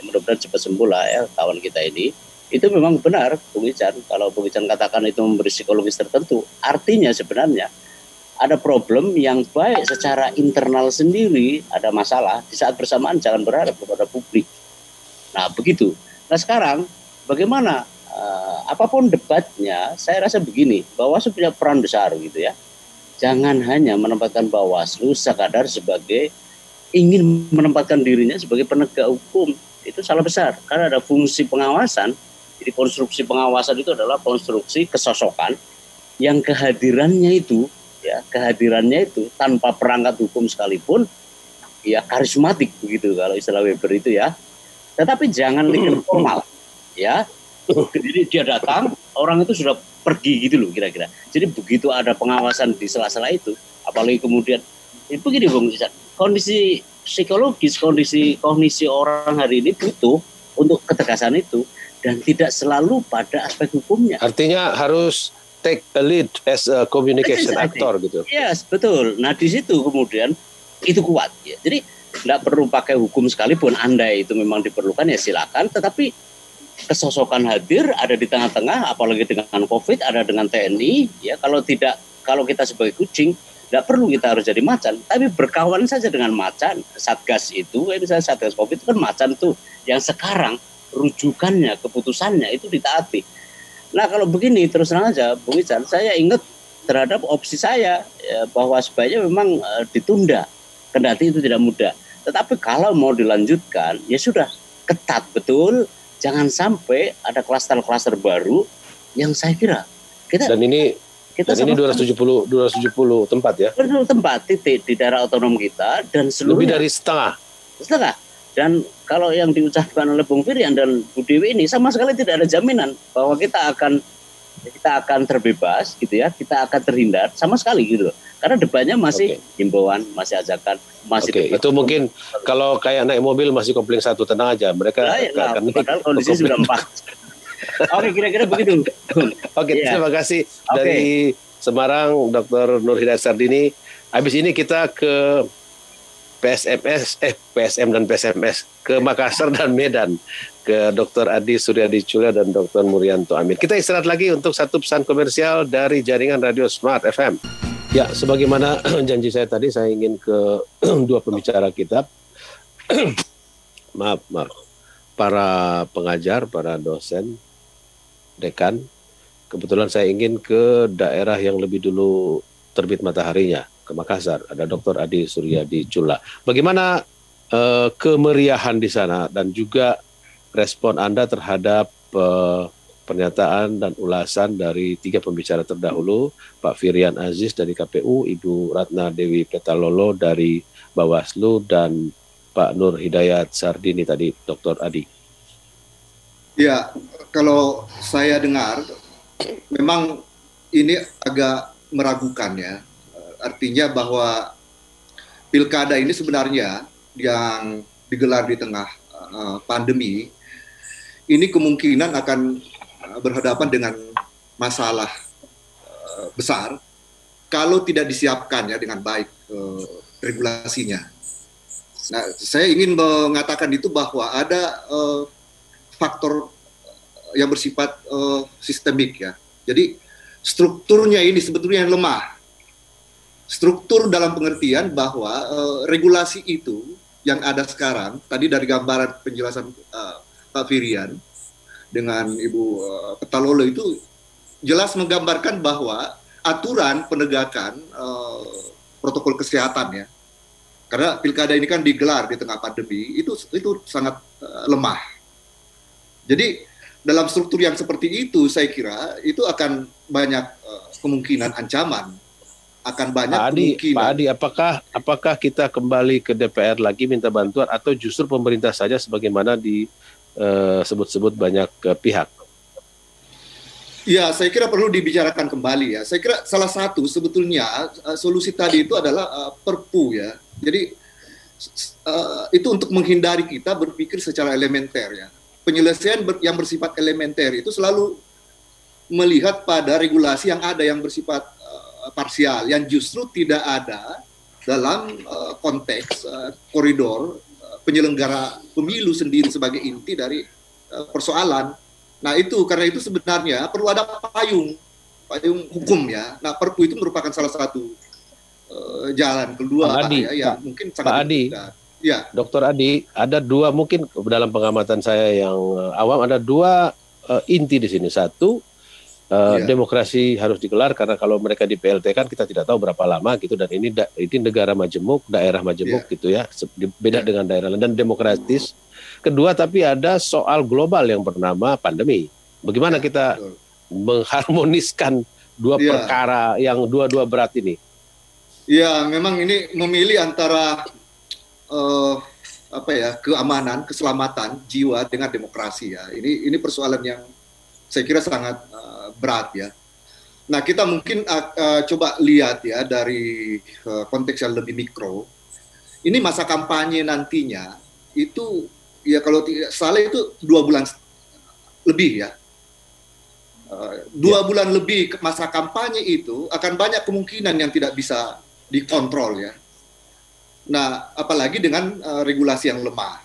mudah-mudahan cepat sembuh lah ya kawan kita ini, itu memang benar Bung Ican, kalau Bung Ican katakan itu memberi psikologis tertentu, artinya sebenarnya ada problem yang baik secara internal sendiri, ada masalah, di saat bersamaan jangan berharap kepada publik. Nah begitu. Nah sekarang bagaimana, apapun debatnya, saya rasa begini, Bawaslu punya peran besar gitu ya. Jangan hanya menempatkan Bawaslu sekadar sebagai ingin menempatkan dirinya sebagai penegak hukum, itu salah besar, karena ada fungsi pengawasan. Jadi konstruksi pengawasan itu adalah konstruksi kesosokan yang kehadirannya itu tanpa perangkat hukum sekalipun ya karismatik begitu kalau istilah Weber itu ya. Tetapi jangan legal formal ya. Jadi dia datang, orang itu sudah pergi gitu loh kira-kira. Jadi begitu ada pengawasan di sela-sela itu, apalagi kemudian begini Bung Ican, kondisi psikologis, kondisi orang hari ini butuh untuk ketegasan itu. Dan tidak selalu pada aspek hukumnya. Artinya harus take a lead as a communication actor gitu. Yes, betul. Nah di situ kemudian itu kuat. Ya. Jadi tidak perlu pakai hukum sekalipun. Andai itu memang diperlukan ya silakan. Tetapi kesosokan hadir ada di tengah-tengah, apalagi dengan COVID, ada dengan TNI. Ya kalau kita sebagai kucing, tidak perlu kita harus jadi macan. Tapi berkawan saja dengan macan. Satgas itu, misalnya Satgas COVID itu kan macan tuh, yang sekarang rujukannya, keputusannya itu ditaati. Nah kalau begini terus terang aja Bung Ican, saya ingat terhadap opsi saya ya, bahwa sebaiknya memang ditunda, kendati itu tidak mudah. Tetapi kalau mau dilanjutkan ya sudah ketat betul, jangan sampai ada klaster-klaster baru yang saya kira kita 270 tempat ya. Betul, tempat titik di daerah otonom kita dan seluruhnya. Lebih dari setengah. Dan kalau yang diucapkan oleh Bung Firyan dan Bu Dewi ini sama sekali tidak ada jaminan bahwa kita akan terbebas gitu ya, kita akan terhindar sama sekali gitu loh. Karena debatnya masih himbauan, masih ajakan, masih itu mungkin kalau kayak naik mobil masih kopling satu, tenang aja, mereka akan padahal kondisi sudah 4. Oke, kira-kira begitu. Terima kasih dari Semarang Dr. Nur Hidayat Sardini. Habis ini kita ke PSM dan PSMS, ke Makassar dan Medan, ke Dr. Adi Suryadi Cula dan Dr. Murianto Amin. Kita istirahat lagi untuk satu pesan komersial dari jaringan Radio Smart FM. Ya, sebagaimana janji saya tadi, saya ingin ke dua pembicara kita. maaf, para pengajar, para dosen, dekan. Kebetulan saya ingin ke daerah yang lebih dulu terbit mataharinya, ke Makassar. Ada Dr. Adi Suryadi Cula. Bagaimana kemeriahan di sana dan juga respon Anda terhadap pernyataan dan ulasan dari tiga pembicara terdahulu, Pak Firyan Aziz dari KPU, Ibu Ratna Dewi Petalolo dari Bawaslu, dan Pak Nur Hidayat Sardini tadi, Dr. Adi. Ya, kalau saya dengar, memang ini agak meragukan ya. Artinya bahwa pilkada ini sebenarnya yang digelar di tengah pandemi, ini kemungkinan akan berhadapan dengan masalah besar kalau tidak disiapkan ya dengan baik regulasinya. Nah, saya ingin mengatakan itu bahwa ada faktor yang bersifat sistemik ya. Jadi strukturnya ini sebetulnya yang lemah. Struktur dalam pengertian bahwa regulasi itu yang ada sekarang, tadi dari gambaran penjelasan Pak Firyan dengan Ibu Petalolo itu jelas menggambarkan bahwa aturan penegakan protokol kesehatan ya, karena pilkada ini kan digelar di tengah pandemi, itu sangat lemah. Jadi dalam struktur yang seperti itu saya kira itu akan banyak kemungkinan ancaman. Akan banyak kemungkinan. Pak Adi, apakah kita kembali ke DPR lagi minta bantuan atau justru pemerintah saja sebagaimana disebut-sebut banyak pihak? Ya, saya kira perlu dibicarakan kembali ya. Saya kira salah satu sebetulnya solusi tadi itu adalah Perpu ya. Jadi itu untuk menghindari kita berpikir secara elementer ya. Penyelesaian yang bersifat elementer itu selalu melihat pada regulasi yang ada yang bersifat parsial, yang justru tidak ada dalam konteks koridor penyelenggara pemilu sendiri sebagai inti dari persoalan. Nah itu, karena itu sebenarnya perlu ada payung hukum ya. Nah Perpu itu merupakan salah satu jalan kedua Pak Adi, ya, yang mungkin sangat Pak Adi, ya. Dr. Adi, ada dua mungkin dalam pengamatan saya yang awam, ada dua inti di sini. Satu, demokrasi harus digelar karena kalau mereka di PLT kan kita tidak tahu berapa lama gitu, dan ini negara majemuk, daerah majemuk gitu ya, beda dengan daerah lain dan demokratis. Kedua, tapi ada soal global yang bernama pandemi. Bagaimana kita mengharmoniskan dua perkara yang dua-dua berat ini? Ya, memang ini memilih antara keamanan, keselamatan jiwa dengan demokrasi ya. Ini persoalan yang saya kira sangat berat ya. Nah, kita mungkin coba lihat ya dari konteks yang lebih mikro. Ini masa kampanye nantinya itu ya kalau tidak salah itu 2 bulan lebih ya. 2 bulan lebih masa kampanye itu akan banyak kemungkinan yang tidak bisa dikontrol ya. Nah, apalagi dengan regulasi yang lemah.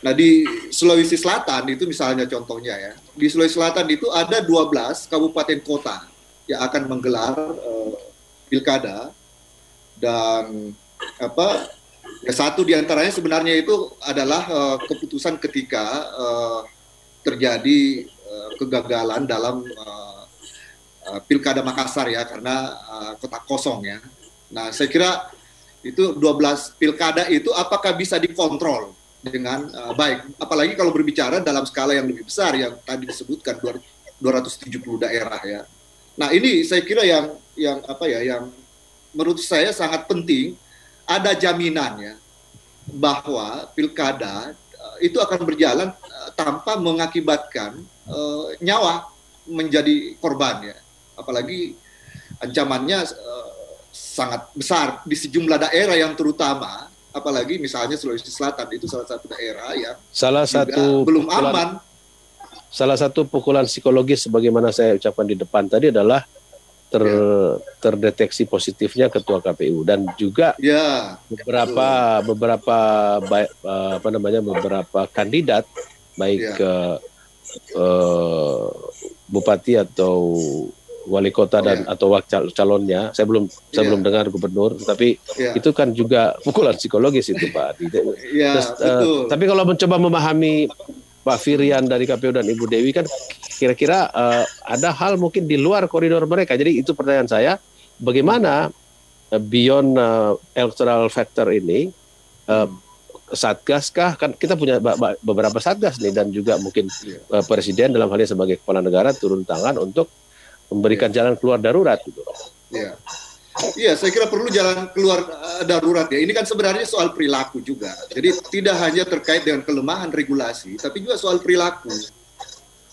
Nah, di Sulawesi Selatan itu misalnya contohnya ya. Di Sulawesi Selatan itu ada 12 kabupaten kota yang akan menggelar pilkada, dan satu diantaranya sebenarnya itu adalah keputusan ketika terjadi kegagalan dalam pilkada Makassar ya, karena kota kosong ya. Nah, saya kira itu 12 pilkada itu apakah bisa dikontrol dengan baik, apalagi kalau berbicara dalam skala yang lebih besar yang tadi disebutkan 270 daerah ya. Nah, ini saya kira yang menurut saya sangat penting, ada jaminan ya bahwa pilkada itu akan berjalan tanpa mengakibatkan nyawa menjadi korban ya. Apalagi ancamannya sangat besar di sejumlah daerah yang terutama, apalagi misalnya Sulawesi Selatan itu salah satu daerah yang belum aman. Salah satu pukulan psikologis sebagaimana saya ucapkan di depan tadi adalah terdeteksi positifnya ketua KPU, dan juga beberapa kandidat baik bupati atau wali kota atau calonnya, saya belum dengar gubernur, tapi itu kan juga pukulan psikologis itu Pak Adi. Tapi kalau mencoba memahami Pak Firian dari KPU dan Ibu Dewi kan kira-kira ada hal mungkin di luar koridor mereka. Jadi itu pertanyaan saya, bagaimana beyond electoral factor ini, satgas kah? Kan kita punya beberapa satgas nih, dan juga mungkin presiden dalam hal ini sebagai kepala negara turun tangan untuk memberikan jalan keluar darurat gitu. Iya, saya kira perlu jalan keluar darurat ya. Ini kan sebenarnya soal perilaku juga. Jadi tidak hanya terkait dengan kelemahan regulasi, tapi juga soal perilaku.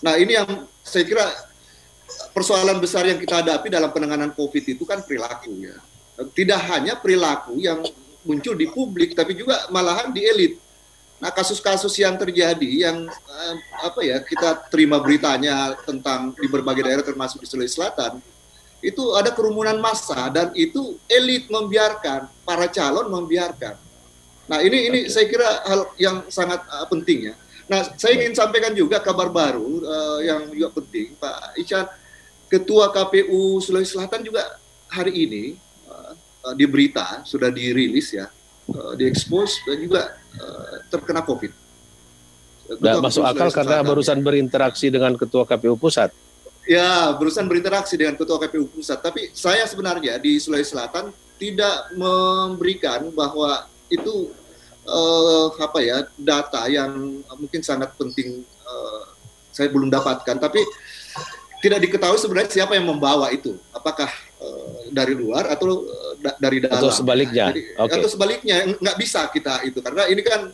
Nah, ini yang saya kira persoalan besar yang kita hadapi dalam penanganan COVID itu kan perilaku ya. Tidak hanya perilaku yang muncul di publik, tapi juga malahan di elit. Nah, kasus-kasus yang terjadi yang kita terima beritanya tentang di berbagai daerah termasuk di Sulawesi Selatan, itu ada kerumunan massa dan itu elit membiarkan, para calon membiarkan. Nah, ini saya kira hal yang sangat penting ya. Nah, saya ingin sampaikan juga kabar baru yang juga penting, Pak Ican, Ketua KPU Sulawesi Selatan juga hari ini di berita sudah dirilis ya, diekspos dan juga terkena COVID. Nggak masuk akal karena barusan berinteraksi dengan Ketua KPU Pusat. Ya, barusan berinteraksi dengan Ketua KPU Pusat. Tapi saya sebenarnya di Sulawesi Selatan tidak memberikan bahwa itu data yang mungkin sangat penting saya belum dapatkan. Tapi tidak diketahui sebenarnya siapa yang membawa itu. Apakah dari luar atau dari dalam? Atau sebaliknya? Atau sebaliknya, nggak bisa kita itu. Karena ini kan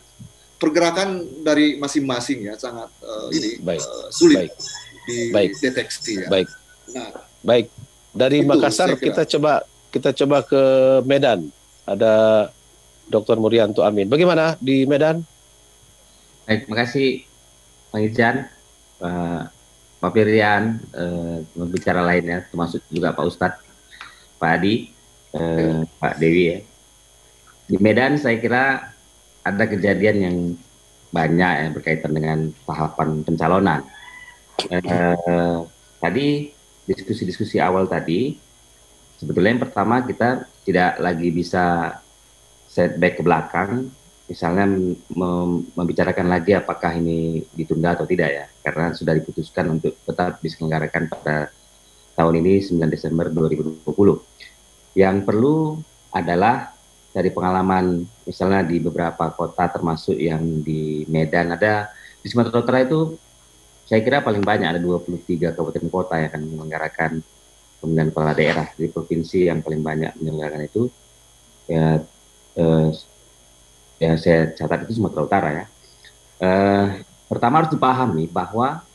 pergerakan dari masing-masing ya, sangat sulit dideteksi ya. Baik. Nah, baik. Dari Makassar kita coba ke Medan. Ada Dr. Murianto Amin. Bagaimana di Medan? Baik, terima kasih Bang Ijan, Pak Firdian, pembicara lainnya, termasuk juga Pak Ustadz, Pak Adi, Pak Dewi ya. Di Medan saya kira ada kejadian yang banyak yang berkaitan dengan tahapan pencalonan. Tadi diskusi-diskusi awal tadi, sebetulnya yang pertama kita tidak lagi bisa setback ke belakang, misalnya membicarakan lagi apakah ini ditunda atau tidak ya, karena sudah diputuskan untuk tetap diselenggarakan pada tahun ini 9 Desember 2020. Yang perlu adalah dari pengalaman misalnya di beberapa kota termasuk yang di Medan, ada di Sumatera Utara itu saya kira paling banyak, ada 23 kabupaten kota yang akan menyelenggarakan pemilihan kepala daerah. Di provinsi yang paling banyak menyelenggarakan itu ya, ya saya catat itu Sumatera Utara ya. Pertama harus dipahami bahwa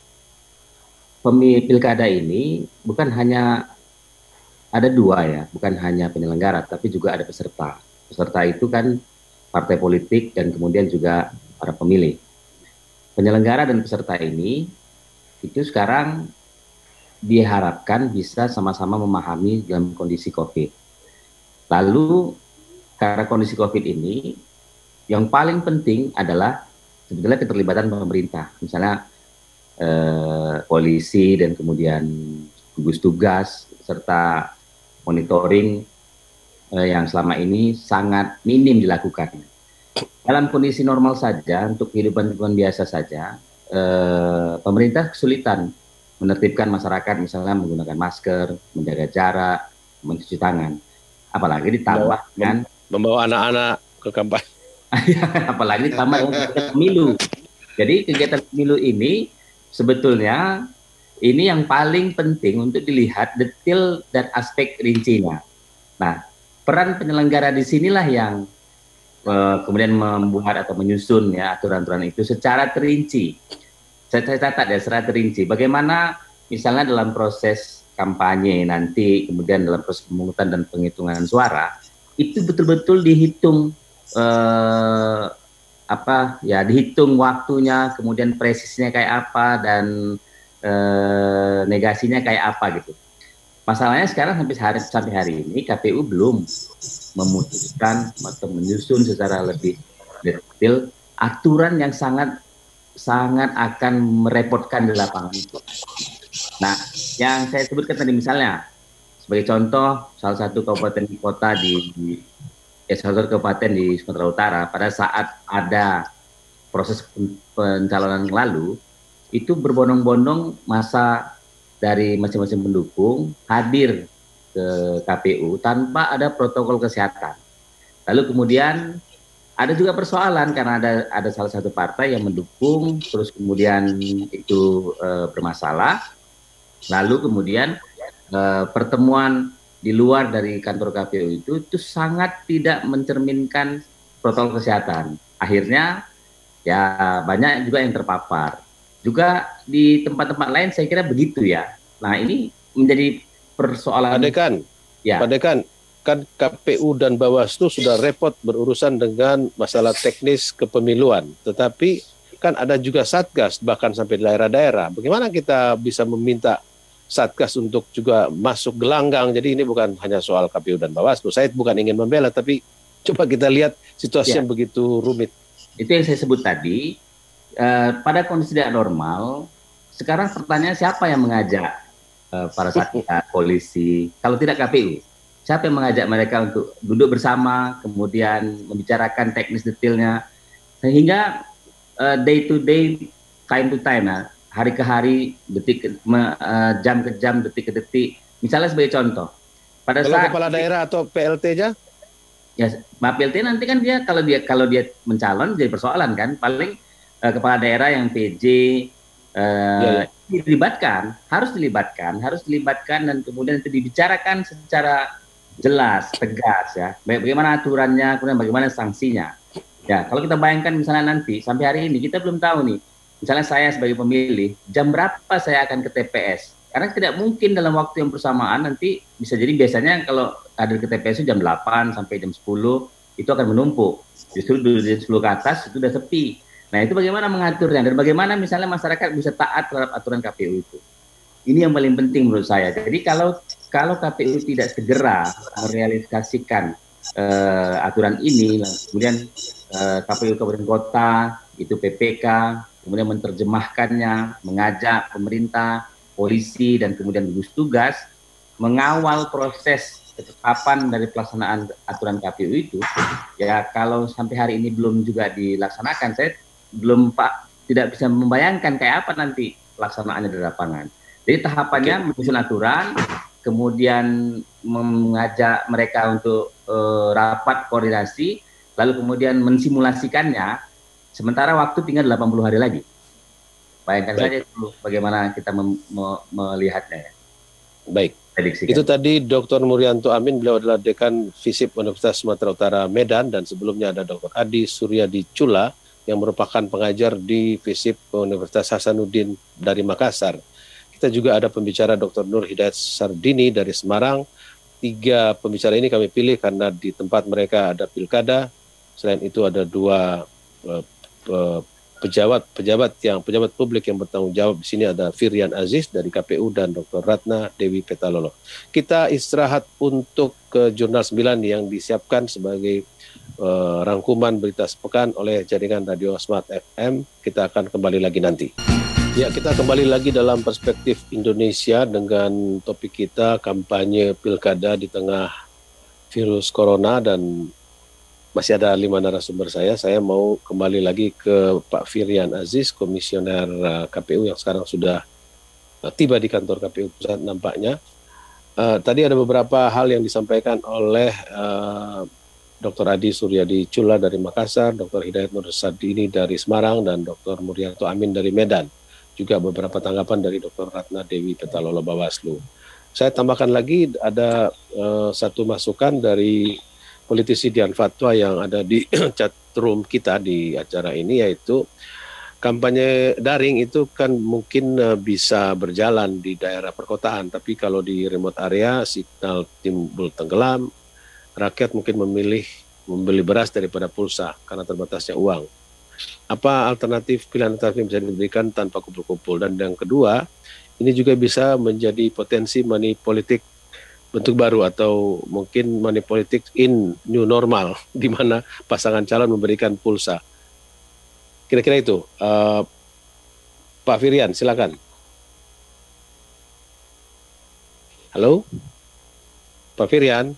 pilkada ini bukan hanya ada dua ya, bukan hanya penyelenggara tapi juga ada peserta. Peserta itu kan partai politik dan kemudian juga para pemilih. Penyelenggara dan peserta ini itu sekarang diharapkan bisa sama-sama memahami dalam kondisi COVID. Lalu karena kondisi COVID ini, yang paling penting adalah sebetulnya keterlibatan pemerintah. Misalnya polisi dan kemudian gugus tugas serta monitoring yang selama ini sangat minim dilakukan. Dalam kondisi normal saja, untuk kehidupan biasa saja, pemerintah kesulitan menertibkan masyarakat, misalnya menggunakan masker, menjaga jarak, mencuci tangan. Apalagi ditambah dengan membawa anak-anak ke kampanye. Apalagi ditambah dengan pemilu. Jadi kegiatan pemilu ini sebetulnya ini yang paling penting untuk dilihat detail dan aspek rincinya. Nah, peran penyelenggara di sinilah yang kemudian membuat atau menyusun ya aturan-aturan itu secara terinci. Saya catat ya secara terinci. Bagaimana misalnya dalam proses kampanye nanti, kemudian dalam proses pemungutan dan penghitungan suara itu betul-betul dihitung dihitung waktunya, kemudian presisnya kayak apa dan negasinya kayak apa gitu. Masalahnya sekarang sampai hari ini KPU belum memutuskan atau menyusun secara lebih detail aturan yang sangat akan merepotkan di lapangan itu. Nah, yang saya sebutkan tadi misalnya sebagai contoh salah satu kabupaten kota salah satu kabupaten di Sumatera Utara pada saat ada proses pencalonan lalu itu berbondong-bondong masa dari masing-masing pendukung hadir ke KPU tanpa ada protokol kesehatan. Lalu kemudian ada juga persoalan karena ada salah satu partai yang mendukung, terus kemudian itu bermasalah. Lalu kemudian pertemuan di luar dari kantor KPU itu sangat tidak mencerminkan protokol kesehatan. Akhirnya ya banyak juga yang terpapar. Juga di tempat-tempat lain saya kira begitu ya. Nah ini menjadi persoalan. Pak Dekan, kan KPU dan Bawaslu sudah repot berurusan dengan masalah teknis kepemiluan. Tetapi kan ada juga Satgas bahkan sampai di daerah-daerah. Bagaimana kita bisa meminta Satgas untuk juga masuk gelanggang? Jadi ini bukan hanya soal KPU dan Bawaslu. Saya bukan ingin membela, tapi coba kita lihat situasi yang begitu rumit. Itu yang saya sebut tadi. Pada kondisi tidak normal, sekarang pertanyaan siapa yang mengajak para satgas, polisi, kalau tidak KPU? Siapa yang mengajak mereka untuk duduk bersama, kemudian membicarakan teknis detailnya, sehingga day to day, time to time, hari ke hari, jam ke jam, detik ke detik. Misalnya sebagai contoh, pada saat kepala daerah atau PLT aja, ya PLT nanti kan kalau dia mencalon jadi persoalan kan, paling kepala daerah yang PJ harus dilibatkan dan kemudian itu dibicarakan secara jelas, tegas ya. Bagaimana aturannya, kemudian bagaimana sanksinya. Ya, kalau kita bayangkan misalnya nanti sampai hari ini kita belum tahu nih. Misalnya saya sebagai pemilih, jam berapa saya akan ke TPS Karena tidak mungkin dalam waktu yang bersamaan nanti bisa jadi biasanya kalau hadir ke TPS jam 8 sampai jam 10 itu akan menumpuk. Justru dari 10 ke atas itu sudah sepi. Nah itu bagaimana mengaturnya dan bagaimana misalnya masyarakat bisa taat terhadap aturan KPU itu. Ini yang paling penting menurut saya. Jadi kalau KPU tidak segera merealisasikan aturan ini, kemudian KPU Kabupaten Kota, itu PPK, kemudian menerjemahkannya, mengajak pemerintah, polisi, dan kemudian gugus tugas mengawal proses ketetapan dari pelaksanaan aturan KPU itu, ya kalau sampai hari ini belum juga dilaksanakan, saya tidak bisa membayangkan kayak apa nanti pelaksanaannya di lapangan. Jadi tahapannya menyusun aturan, kemudian mengajak mereka untuk rapat koordinasi, lalu kemudian mensimulasikannya, sementara waktu tinggal 80 hari lagi. Bayangkan saja dulu bagaimana kita melihatnya. Baik. Itu tadi Dr. Murianto Amin, beliau adalah Dekan FISIP Universitas Sumatera Utara Medan, dan sebelumnya ada Dr. Adi Suryadi Chula yang merupakan pengajar di FISIP Universitas Hasanuddin dari Makassar. Kita juga ada pembicara Dr. Nur Hidayat Sardini dari Semarang. 3 pembicara ini kami pilih karena di tempat mereka ada pilkada. Selain itu ada 2 pejabat publik yang bertanggung jawab. Di sini ada Firian Aziz dari KPU dan Dr. Ratna Dewi Petalolo. Kita istirahat untuk ke Jurnal 9 yang disiapkan sebagai rangkuman berita sepekan oleh jaringan Radio Smart FM. Kita akan kembali lagi nanti. Ya, kita kembali lagi dalam perspektif Indonesia dengan topik kita kampanye pilkada di tengah virus corona, dan masih ada 5 narasumber saya. Saya mau kembali lagi ke Pak Firian Aziz, komisioner KPU yang sekarang sudah tiba di kantor KPU Pusat nampaknya. Tadi ada beberapa hal yang disampaikan oleh Dr. Adi Suryadi Chula dari Makassar, Dr. Hidayat Nur Sardini dari Semarang, dan Dr. Murianto Amin dari Medan. Juga beberapa tanggapan dari Dr. Ratna Dewi Petalolo Bawaslu. Saya tambahkan lagi ada satu masukan dari politisi Dian Fatwa yang ada di chatroom kita di acara ini, yaitu kampanye daring itu kan mungkin bisa berjalan di daerah perkotaan, tapi kalau di remote area signal timbul tenggelam, rakyat mungkin memilih membeli beras daripada pulsa karena terbatasnya uang. Apa pilihan alternatif yang bisa diberikan tanpa kumpul-kumpul? Dan yang kedua, ini juga bisa menjadi potensi money politik bentuk baru, atau mungkin money politik in new normal, di mana pasangan calon memberikan pulsa. Kira-kira itu. Pak Firian, silakan. Halo? Pak Firian?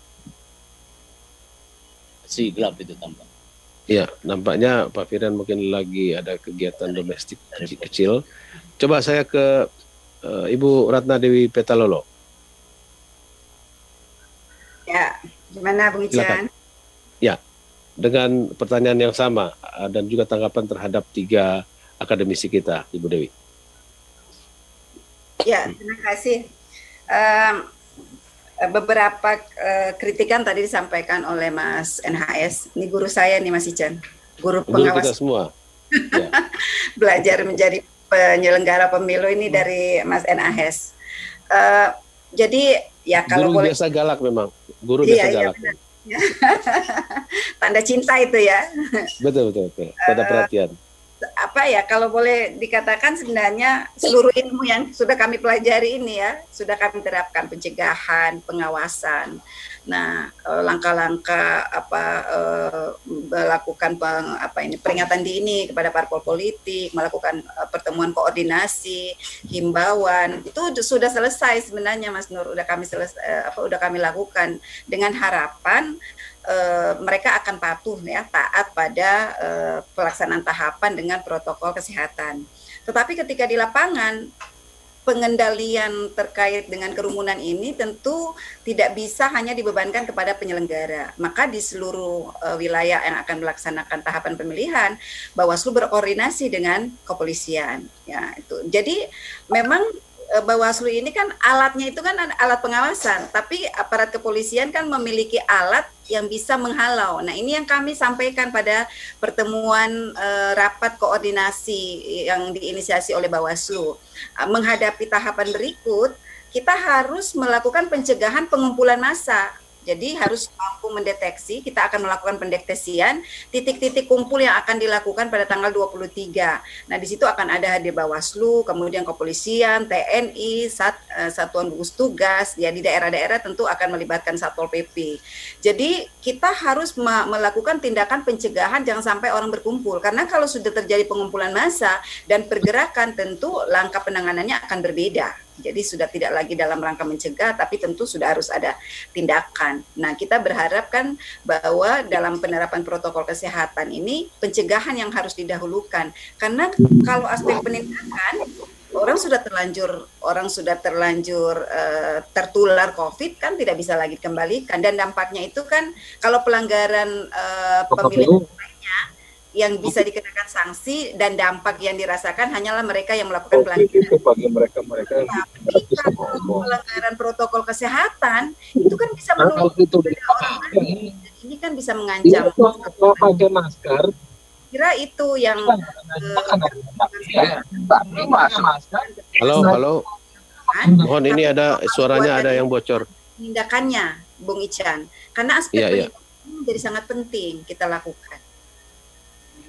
Si gelap itu tampak. Ya, nampaknya Pak Firian mungkin lagi ada kegiatan domestik kecil. Coba saya ke Ibu Ratna Dewi Petalolo. Ya, gimana Bung Ican? Ya, dengan pertanyaan yang sama dan juga tanggapan terhadap 3 akademisi kita, Ibu Dewi. Ya, terima kasih. Beberapa kritikan tadi disampaikan oleh Mas NHS. Ini guru saya nih Mas Ican, guru pengawas. Guru kita semua. Ya. Belajar menjadi penyelenggara pemilu ini dari Mas NHS. Jadi ya kalau guru boleh. Biasa galak memang. Guru biasa galak. Ya. Tanda cinta itu ya. Betul. Tanda perhatian. Apa ya, kalau boleh dikatakan sebenarnya seluruh ilmu yang sudah kami pelajari ini ya, sudah kami terapkan, pencegahan, pengawasan. Nah, langkah-langkah melakukan peringatan dini kepada parpol politik, melakukan pertemuan koordinasi, himbauan, itu sudah selesai sebenarnya Mas Nur, udah kami lakukan dengan harapan mereka akan patuh ya, taat pada pelaksanaan tahapan dengan protokol kesehatan. Tetapi ketika di lapangan, pengendalian terkait dengan kerumunan ini tentu tidak bisa hanya dibebankan kepada penyelenggara. Maka di seluruh wilayah yang akan melaksanakan tahapan pemilihan, Bawaslu berkoordinasi dengan kepolisian. Ya, itu. Jadi memang Bawaslu ini kan alatnya itu kan alat pengawasan, tapi aparat kepolisian kan memiliki alat yang bisa menghalau. Nah, ini yang kami sampaikan pada pertemuan rapat koordinasi yang diinisiasi oleh Bawaslu. Menghadapi tahapan berikut, kita harus melakukan pencegahan pengumpulan massa. Jadi harus mampu mendeteksi, kita akan melakukan pendeteksian titik-titik kumpul yang akan dilakukan pada tanggal 23. Nah, di situ akan ada hadir Bawaslu, kemudian kepolisian, TNI, satuan gugus tugas, ya di daerah-daerah tentu akan melibatkan Satpol PP. Jadi kita harus melakukan tindakan pencegahan jangan sampai orang berkumpul, karena kalau sudah terjadi pengumpulan massa dan pergerakan, tentu langkah penanganannya akan berbeda. Jadi sudah tidak lagi dalam rangka mencegah, tapi tentu sudah harus ada tindakan. Nah, kita berharap kan bahwa dalam penerapan protokol kesehatan ini pencegahan yang harus didahulukan. Karena kalau aspek penindakan, orang sudah terlanjur tertular COVID kan tidak bisa lagi dikembalikan, dan dampaknya itu kan kalau pelanggaran pemilihan lainnya yang bisa dikenakan sanksi dan dampak yang dirasakan hanyalah mereka yang melakukan pelanggaran. Bagi mereka Tapi kalau pelanggaran protokol kesehatan itu kan bisa menularkan orang lain. Ini kan bisa mengancam. Pakai masker. Kira itu yang Halo. Mohon ini ada suaranya ada yang bocor. Tindakannya, Bung Ican. Karena aspek pendidikan menjadi sangat penting kita lakukan.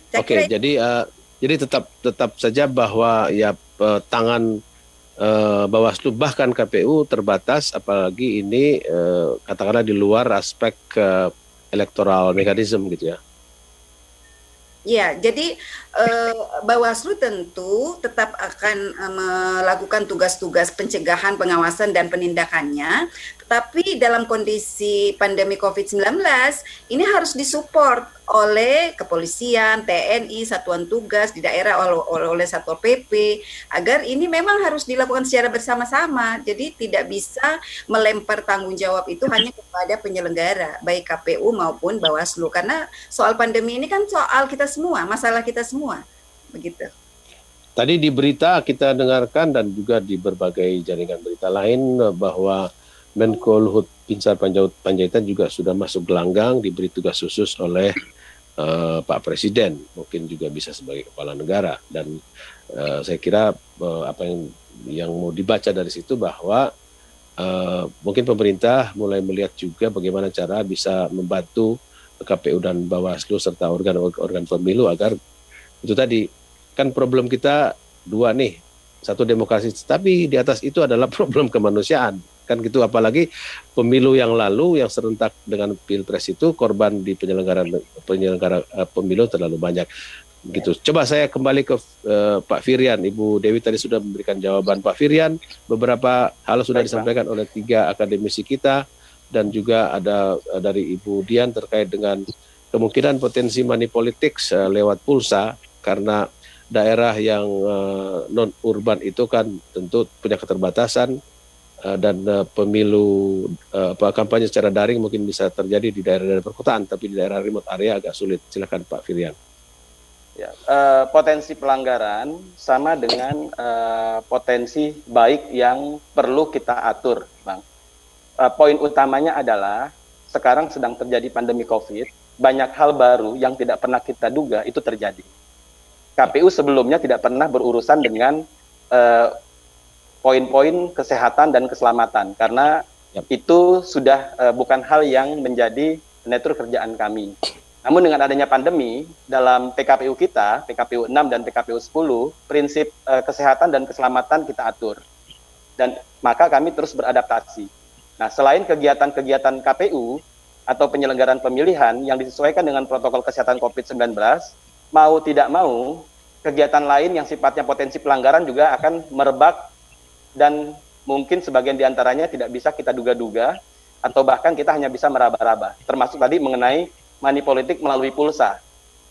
Oke, jadi tetap saja bahwa ya tangan Bawaslu bahkan KPU terbatas, apalagi ini katakanlah di luar aspek electoral mechanism gitu ya. Ya, jadi Bawaslu tentu tetap akan melakukan tugas-tugas pencegahan, pengawasan, dan penindakannya. Tetapi dalam kondisi pandemi COVID-19, ini harus disupport oleh kepolisian, TNI, satuan tugas di daerah, oleh Satpol PP, agar ini memang harus dilakukan secara bersama-sama. Jadi tidak bisa melempar tanggung jawab itu hanya kepada penyelenggara, baik KPU maupun Bawaslu. Karena soal pandemi ini kan soal kita semua, masalah kita semua. Begitu. Tadi di berita kita dengarkan dan juga di berbagai jaringan berita lain bahwa Menko Luhut Binsar Panjaitan juga sudah masuk gelanggang, diberi tugas khusus oleh Pak Presiden, mungkin juga bisa sebagai kepala negara. Dan saya kira apa yang mau dibaca dari situ bahwa mungkin pemerintah mulai melihat juga bagaimana cara bisa membantu KPU dan Bawaslu serta organ-organ pemilu agar itu tadi, kan problem kita dua nih, satu demokrasi, tapi di atas itu adalah problem kemanusiaan. Kan gitu, apalagi pemilu yang lalu yang serentak dengan Pilpres itu korban di penyelenggara pemilu terlalu banyak gitu. Coba saya kembali ke Pak Firian. Ibu Dewi tadi sudah memberikan jawaban. Pak Firian, beberapa hal sudah disampaikan oleh 3 akademisi kita dan juga ada dari Ibu Dian terkait dengan kemungkinan potensi money politics lewat pulsa, karena daerah yang non urban itu kan tentu punya keterbatasan. Dan pemilu kampanye secara daring mungkin bisa terjadi di daerah-daerah perkotaan, tapi di daerah remote area agak sulit. Silakan Pak Firian. Ya, potensi pelanggaran sama dengan potensi baik yang perlu kita atur, Bang. Poin utamanya adalah sekarang sedang terjadi pandemi COVID, banyak hal baru yang tidak pernah kita duga itu terjadi. KPU sebelumnya tidak pernah berurusan dengan poin-poin kesehatan dan keselamatan, karena itu sudah bukan hal yang menjadi netur kerjaan kami. Namun dengan adanya pandemi, dalam PKPU kita, PKPU 6 dan PKPU 10, prinsip kesehatan dan keselamatan kita atur. Dan maka kami terus beradaptasi. Nah, selain kegiatan-kegiatan KPU atau penyelenggaraan pemilihan yang disesuaikan dengan protokol kesehatan COVID-19, mau tidak mau, kegiatan lain yang sifatnya potensi pelanggaran juga akan merebak, dan mungkin sebagian diantaranya tidak bisa kita duga-duga, atau bahkan kita hanya bisa meraba-raba, termasuk tadi mengenai money politik melalui pulsa.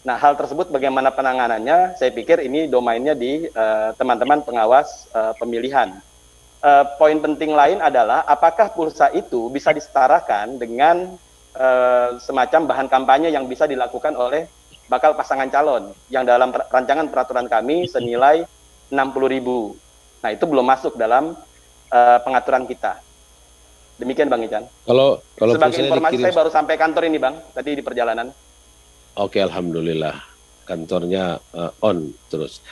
Nah, hal tersebut bagaimana penanganannya, saya pikir ini domainnya di teman-teman pengawas pemilihan. Poin penting lain adalah apakah pulsa itu bisa disetarakan dengan semacam bahan kampanye yang bisa dilakukan oleh bakal pasangan calon, yang dalam rancangan peraturan kami senilai 60.000. Nah, itu belum masuk dalam pengaturan kita. Demikian Bang Ican. Kalau sebagai informasi saya baru sampai kantor ini Bang, tadi di perjalanan. Oke, alhamdulillah kantornya on terus.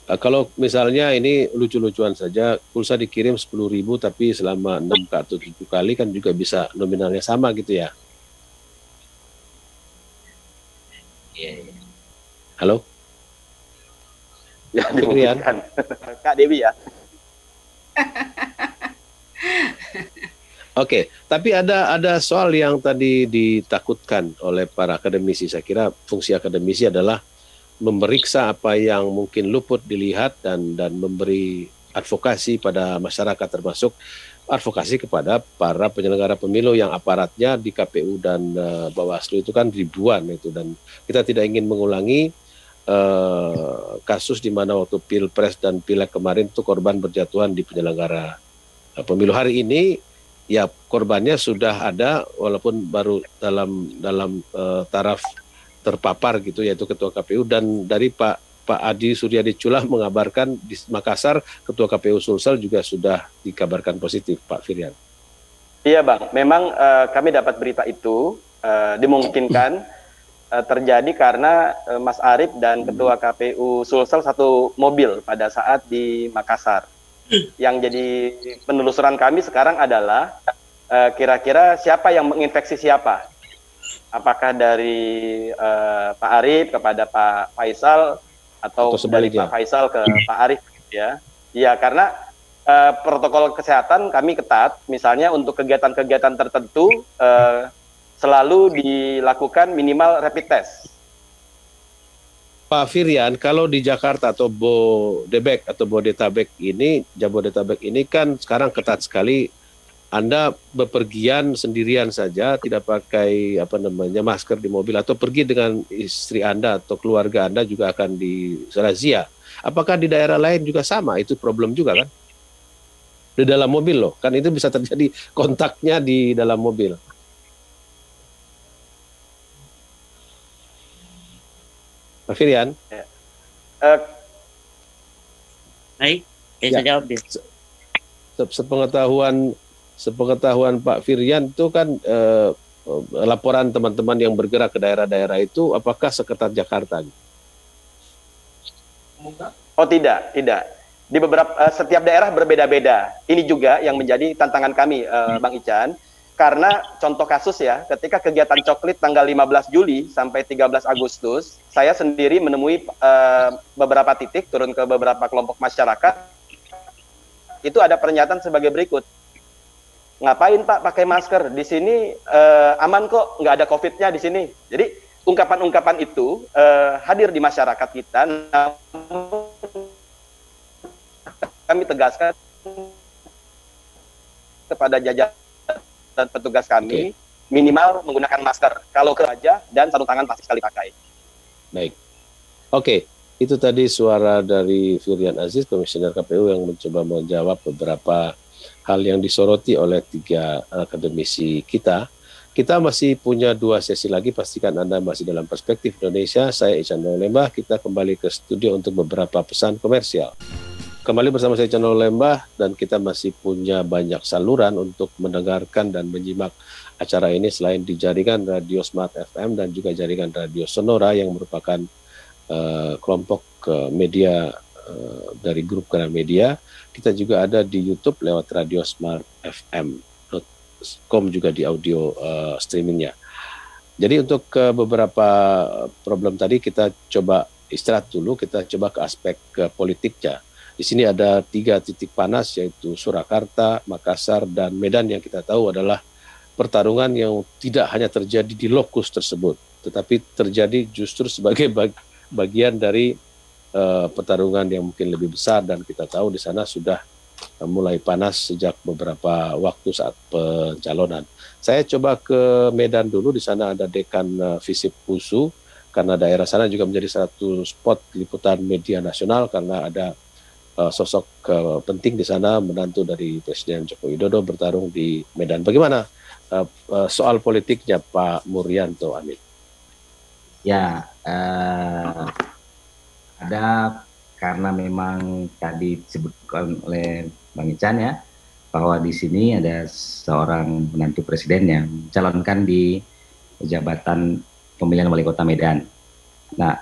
Kalau misalnya ini lucu-lucuan saja, pulsa dikirim 10.000 tapi selama 6 atau 7 kali kan juga bisa nominalnya sama gitu ya. Halo? Ya, dibuktikan. Kak Dewi ya. Oke, tapi ada soal yang tadi ditakutkan oleh para akademisi. Saya kira fungsi akademisi adalah memeriksa apa yang mungkin luput dilihat dan memberi advokasi pada masyarakat, termasuk advokasi kepada para penyelenggara pemilu yang aparatnya di KPU dan Bawaslu itu kan ribuan itu, dan kita tidak ingin mengulangi kasus di mana waktu Pilpres dan Pileg kemarin itu korban berjatuhan di penyelenggara pemilu. Hari ini ya korbannya sudah ada walaupun baru dalam taraf terpapar gitu, yaitu Ketua KPU, dan dari Pak Adi Suryadi Culah mengabarkan di Makassar Ketua KPU Sulsel juga sudah dikabarkan positif, Pak Firian. Iya Bang, memang kami dapat berita itu dimungkinkan terjadi karena Mas Arief dan Ketua KPU Sulsel satu mobil pada saat di Makassar. Yang jadi penelusuran kami sekarang adalah kira-kira siapa yang menginfeksi siapa. Apakah dari Pak Arief kepada Pak Faisal atau dari Pak Faisal ke Pak Arief ya. Ya, karena protokol kesehatan kami ketat, misalnya untuk kegiatan-kegiatan tertentu selalu dilakukan minimal rapid test. Pak Firian, kalau di Jakarta atau Bodetabek ini kan sekarang ketat sekali. Anda bepergian sendirian saja, tidak pakai masker di mobil, atau pergi dengan istri Anda atau keluarga Anda juga akan dirazia. Apakah di daerah lain juga sama? Itu problem juga kan? Di dalam mobil loh, kan itu bisa terjadi kontaknya di dalam mobil. Pak Firian? Ya. Baik, saya jawab deh. Sepengetahuan Pak Firian itu kan laporan teman-teman yang bergerak ke daerah-daerah itu apakah seketat Jakarta? Oh tidak. Di setiap daerah berbeda-beda. Ini juga yang menjadi tantangan kami, Bang Ican. Karena contoh kasus ya, ketika kegiatan coklit tanggal 15 Juli sampai 13 Agustus, saya sendiri menemui beberapa titik, turun ke beberapa kelompok masyarakat, itu ada pernyataan sebagai berikut. Ngapain Pak pakai masker? Di sini aman kok, nggak ada COVID-nya di sini. Jadi ungkapan-ungkapan itu hadir di masyarakat kita, namun kami tegaskan kepada jajaran dan petugas kami minimal menggunakan masker kalau kerja, dan sarung tangan pasti sekali pakai. Baik. Oke, itu tadi suara dari Firian Aziz, Komisioner KPU, yang mencoba menjawab beberapa hal yang disoroti oleh 3 akademisi kita. Kita masih punya 2 sesi lagi, pastikan Anda masih dalam Perspektif Indonesia. Saya Ican Lembah, kita kembali ke studio untuk beberapa pesan komersial. Kembali bersama saya Channel Lembah, dan kita masih punya banyak saluran untuk mendengarkan dan menyimak acara ini selain di jaringan Radio Smart FM dan juga jaringan Radio Sonora yang merupakan kelompok media dari grup Gramedia. Kita juga ada di YouTube lewat Radio Smart FM.com juga di audio streamingnya. Jadi untuk beberapa problem tadi kita coba istirahat dulu, kita coba ke aspek politiknya. Di sini ada 3 titik panas, yaitu Surakarta, Makassar, dan Medan, yang kita tahu adalah pertarungan yang tidak hanya terjadi di lokus tersebut, tetapi terjadi justru sebagai bagian dari pertarungan yang mungkin lebih besar, dan kita tahu di sana sudah mulai panas sejak beberapa waktu saat pencalonan. Saya coba ke Medan dulu, di sana ada Dekan Visip Pusu, karena daerah sana juga menjadi satu spot liputan media nasional karena ada sosok penting di sana, menantu dari Presiden Joko Widodo bertarung di Medan. Bagaimana soal politiknya Pak Muryanto, Amin? Ya, ada, karena memang tadi disebutkan oleh Bang Ican ya, bahwa di sini ada seorang menantu presiden yang mencalonkan di jabatan pemilihan wali kota Medan. Nah,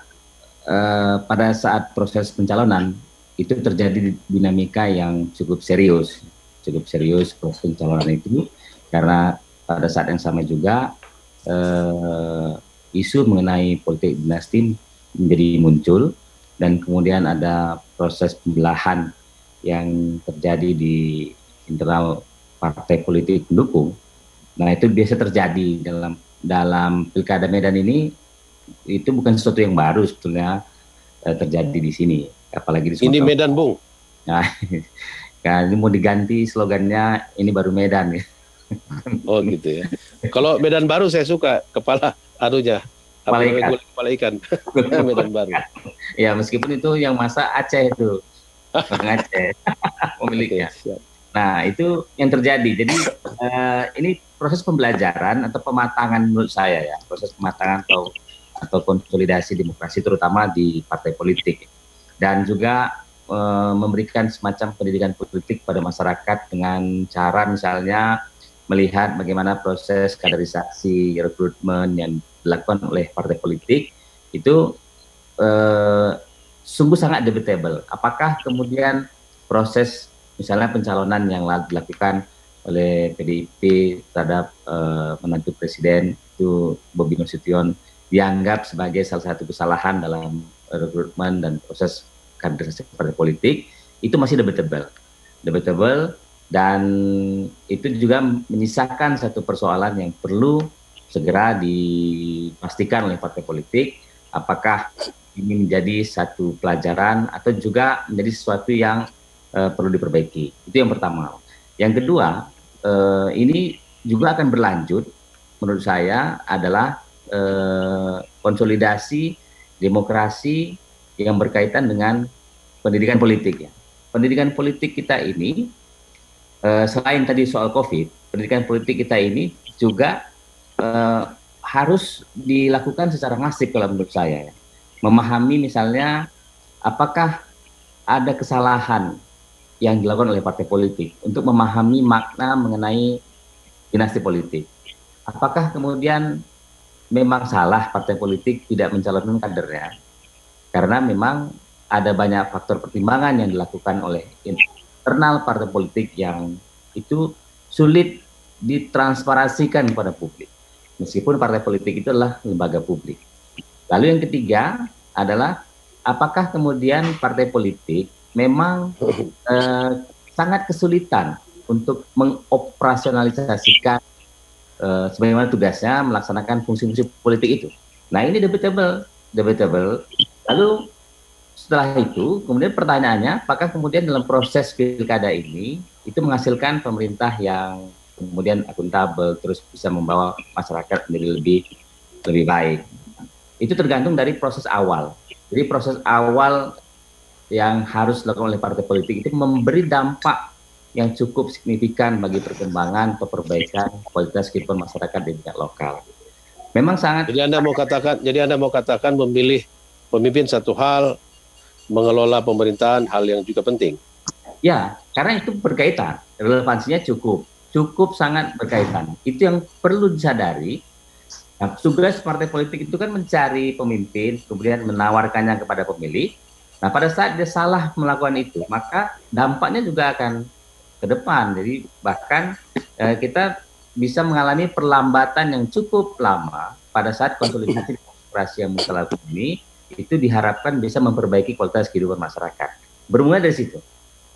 pada saat proses pencalonan itu terjadi dinamika yang cukup serius proses pencalonan itu, karena pada saat yang sama juga isu mengenai politik dinasti menjadi muncul, dan kemudian ada proses pembelahan yang terjadi di internal partai politik pendukung. Nah, itu biasa terjadi dalam pilkada Medan ini. Itu bukan sesuatu yang baru sebetulnya terjadi di sini, apalagi di Sumatera. Ini Medan, Bung. Nah, kan ini mau diganti slogannya, ini baru Medan ya. Oh gitu ya. Kalau Medan Baru saya suka kepala anunya. Kepala ikan. Medan Baru. Ya, meskipun itu yang masa Aceh itu. Orang Aceh pemiliknya. Okay, nah, itu yang terjadi. Jadi ini proses pembelajaran atau pematangan menurut saya ya, proses pematangan atau konsolidasi demokrasi terutama di partai politik, dan juga memberikan semacam pendidikan politik pada masyarakat dengan cara misalnya melihat bagaimana proses kaderisasi rekrutmen yang dilakukan oleh partai politik itu sungguh sangat debatable. Apakah kemudian proses misalnya pencalonan yang dilakukan oleh PDIP terhadap menantu presiden itu Bobi Nasution dianggap sebagai salah satu kesalahan dalam rekrutmen dan proses kaderisasi partai politik, itu masih debatable, dan itu juga menyisakan satu persoalan yang perlu segera dipastikan oleh partai politik, apakah ini menjadi satu pelajaran atau juga menjadi sesuatu yang perlu diperbaiki. Itu yang pertama. Yang kedua, ini juga akan berlanjut menurut saya adalah konsolidasi demokrasi yang berkaitan dengan pendidikan politik ya. Pendidikan politik kita ini selain tadi soal COVID, pendidikan politik kita ini juga harus dilakukan secara masif kalau menurut saya ya. Memahami misalnya apakah ada kesalahan yang dilakukan oleh partai politik untuk memahami makna mengenai dinasti politik. Apakah kemudian memang salah partai politik tidak mencalonkan kadernya karena memang ada banyak faktor pertimbangan yang dilakukan oleh internal partai politik yang itu sulit ditransparasikan kepada publik, meskipun partai politik itu adalah lembaga publik. Lalu yang ketiga adalah apakah kemudian partai politik memang sangat kesulitan untuk mengoperasionalisasikan sebagaimana tugasnya melaksanakan fungsi-fungsi politik itu. Nah, ini debatable. Lalu setelah itu kemudian pertanyaannya, apakah kemudian dalam proses pilkada ini itu menghasilkan pemerintah yang kemudian akuntabel, terus bisa membawa masyarakat menjadi lebih baik. Itu tergantung dari proses awal. Jadi proses awal yang harus dilakukan oleh partai politik itu memberi dampak yang cukup signifikan bagi perkembangan atau perbaikan kualitas kehidupan masyarakat di tingkat lokal. Memang sangat. Jadi Anda mau katakan memilih pemimpin satu hal, mengelola pemerintahan hal yang juga penting. Ya, karena itu berkaitan, relevansinya cukup sangat berkaitan. Itu yang perlu disadari. Nah, tugas partai politik itu kan mencari pemimpin, kemudian menawarkannya kepada pemilih. Nah, pada saat dia salah melakukan itu, maka dampaknya juga akan ke depan. Jadi bahkan kita bisa mengalami perlambatan yang cukup lama pada saat konsolidasi demokrasi yang kita lakukan ini, itu diharapkan bisa memperbaiki kualitas kehidupan masyarakat. Bermula dari situ.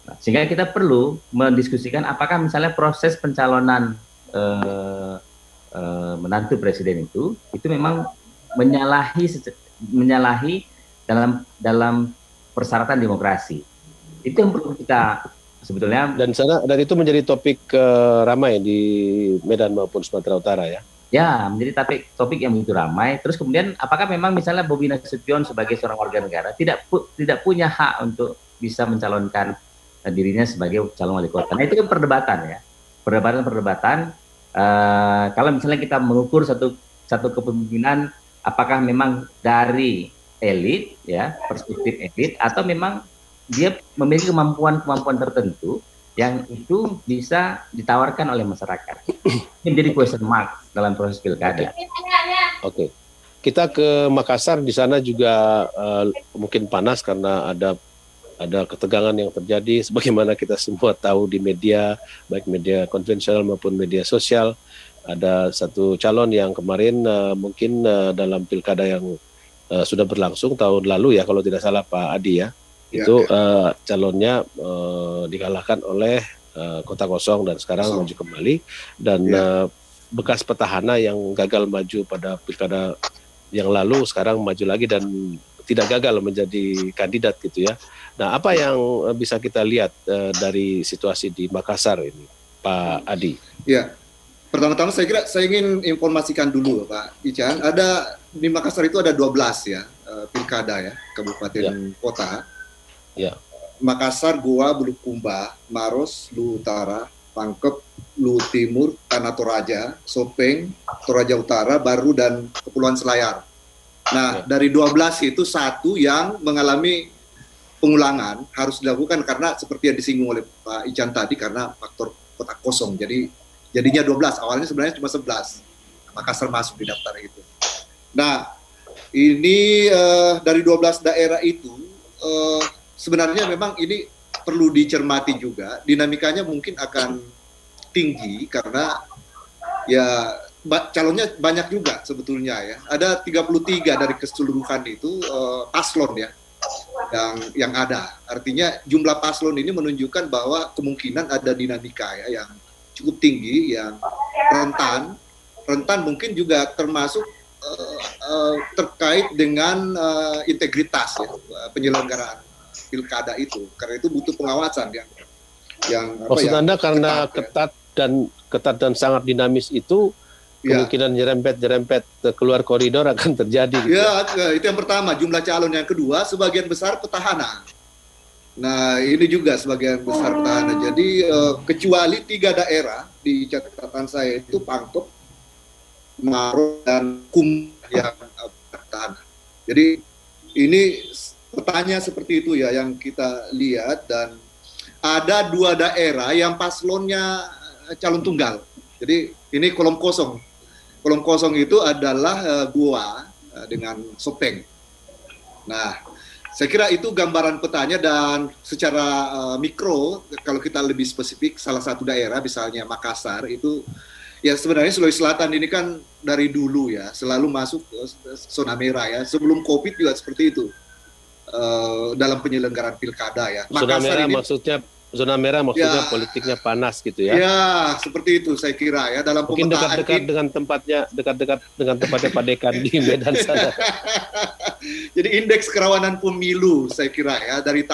Nah, sehingga kita perlu mendiskusikan apakah misalnya proses pencalonan menantu presiden itu memang menyalahi dalam persyaratan demokrasi. Itu yang perlu kita sebetulnya, dan itu menjadi topik ramai di Medan maupun Sumatera Utara ya. Ya, menjadi topik yang begitu ramai. Terus kemudian apakah memang misalnya Bobi Nasution sebagai seorang warga negara tidak punya hak untuk bisa mencalonkan dirinya sebagai calon wali kota. Nah, itu kan perdebatan ya. Perdebatan. Kalau misalnya kita mengukur satu kepemimpinan, apakah memang dari elit ya, perspektif elit, atau memang dia memiliki kemampuan tertentu yang itu bisa ditawarkan oleh masyarakat. Ini jadi question mark dalam proses pilkada. Oke. Kita ke Makassar, di sana juga mungkin panas karena ada ketegangan yang terjadi sebagaimana kita semua tahu di media, baik media konvensional maupun media sosial. Ada satu calon yang kemarin mungkin dalam pilkada yang sudah berlangsung tahun lalu ya, kalau tidak salah Pak Adi ya. Itu calonnya dikalahkan oleh Kota Kosong dan sekarang maju kembali, dan bekas petahana yang gagal maju pada pilkada yang lalu sekarang maju lagi dan tidak gagal menjadi kandidat gitu ya. Nah, apa yang bisa kita lihat dari situasi di Makassar ini, Pak Adi? Ya, pertama-tama saya ingin informasikan dulu Pak Ican, ada di Makassar itu ada 12 ya pilkada ya, kabupaten kota. Ya. Makassar, Goa, Bulukumba, Maros, Luwu Utara, Pangkep, Luwu Timur, Tanah Toraja, Sopeng, Toraja Utara, Baru, dan Kepulauan Selayar. Nah, dari 12 itu satu yang mengalami pengulangan harus dilakukan karena seperti yang disinggung oleh Pak Ican tadi, karena faktor kota kosong. Jadi jadinya 12, awalnya sebenarnya cuma 11. Makassar masuk di daftar itu. Nah, ini dari 12 daerah itu sebenarnya memang ini perlu dicermati juga, dinamikanya mungkin akan tinggi karena ya calonnya banyak juga sebetulnya ya. Ada 33 dari keseluruhan itu paslon ya yang ada. Artinya jumlah paslon ini menunjukkan bahwa kemungkinan ada dinamika ya yang cukup tinggi, yang rentan mungkin juga termasuk terkait dengan integritas ya, penyelenggaraan pilkada itu, karena itu butuh pengawasan yang maksud Anda karena ketat dan sangat dinamis itu kemungkinan nyerempet keluar koridor akan terjadi gitu. Ya, itu yang pertama, jumlah calon. Yang kedua, sebagian besar petahana. Nah, ini juga sebagian besar petahana. Jadi kecuali 3 daerah di catatan saya itu Pangkep, Maros, dan Kum yang petahana. Jadi ini petanya seperti itu ya yang kita lihat, dan ada 2 daerah yang paslonnya calon tunggal. Jadi ini kolom kosong. Kolom kosong itu adalah Goa dengan Sopeng. Nah, saya kira itu gambaran petanya, dan secara mikro kalau kita lebih spesifik salah satu daerah misalnya Makassar itu ya sebenarnya Sulawesi Selatan ini kan dari dulu ya selalu masuk zona merah ya. Sebelum Covid juga seperti itu. Dalam penyelenggaraan pilkada ya. Zona merah maksudnya politiknya panas gitu ya. Ya, seperti itu saya kira ya, dalam mungkin dekat-dekat dengan tempatnya Pak Dekan di Medan sana. Jadi indeks kerawanan pemilu saya kira ya dari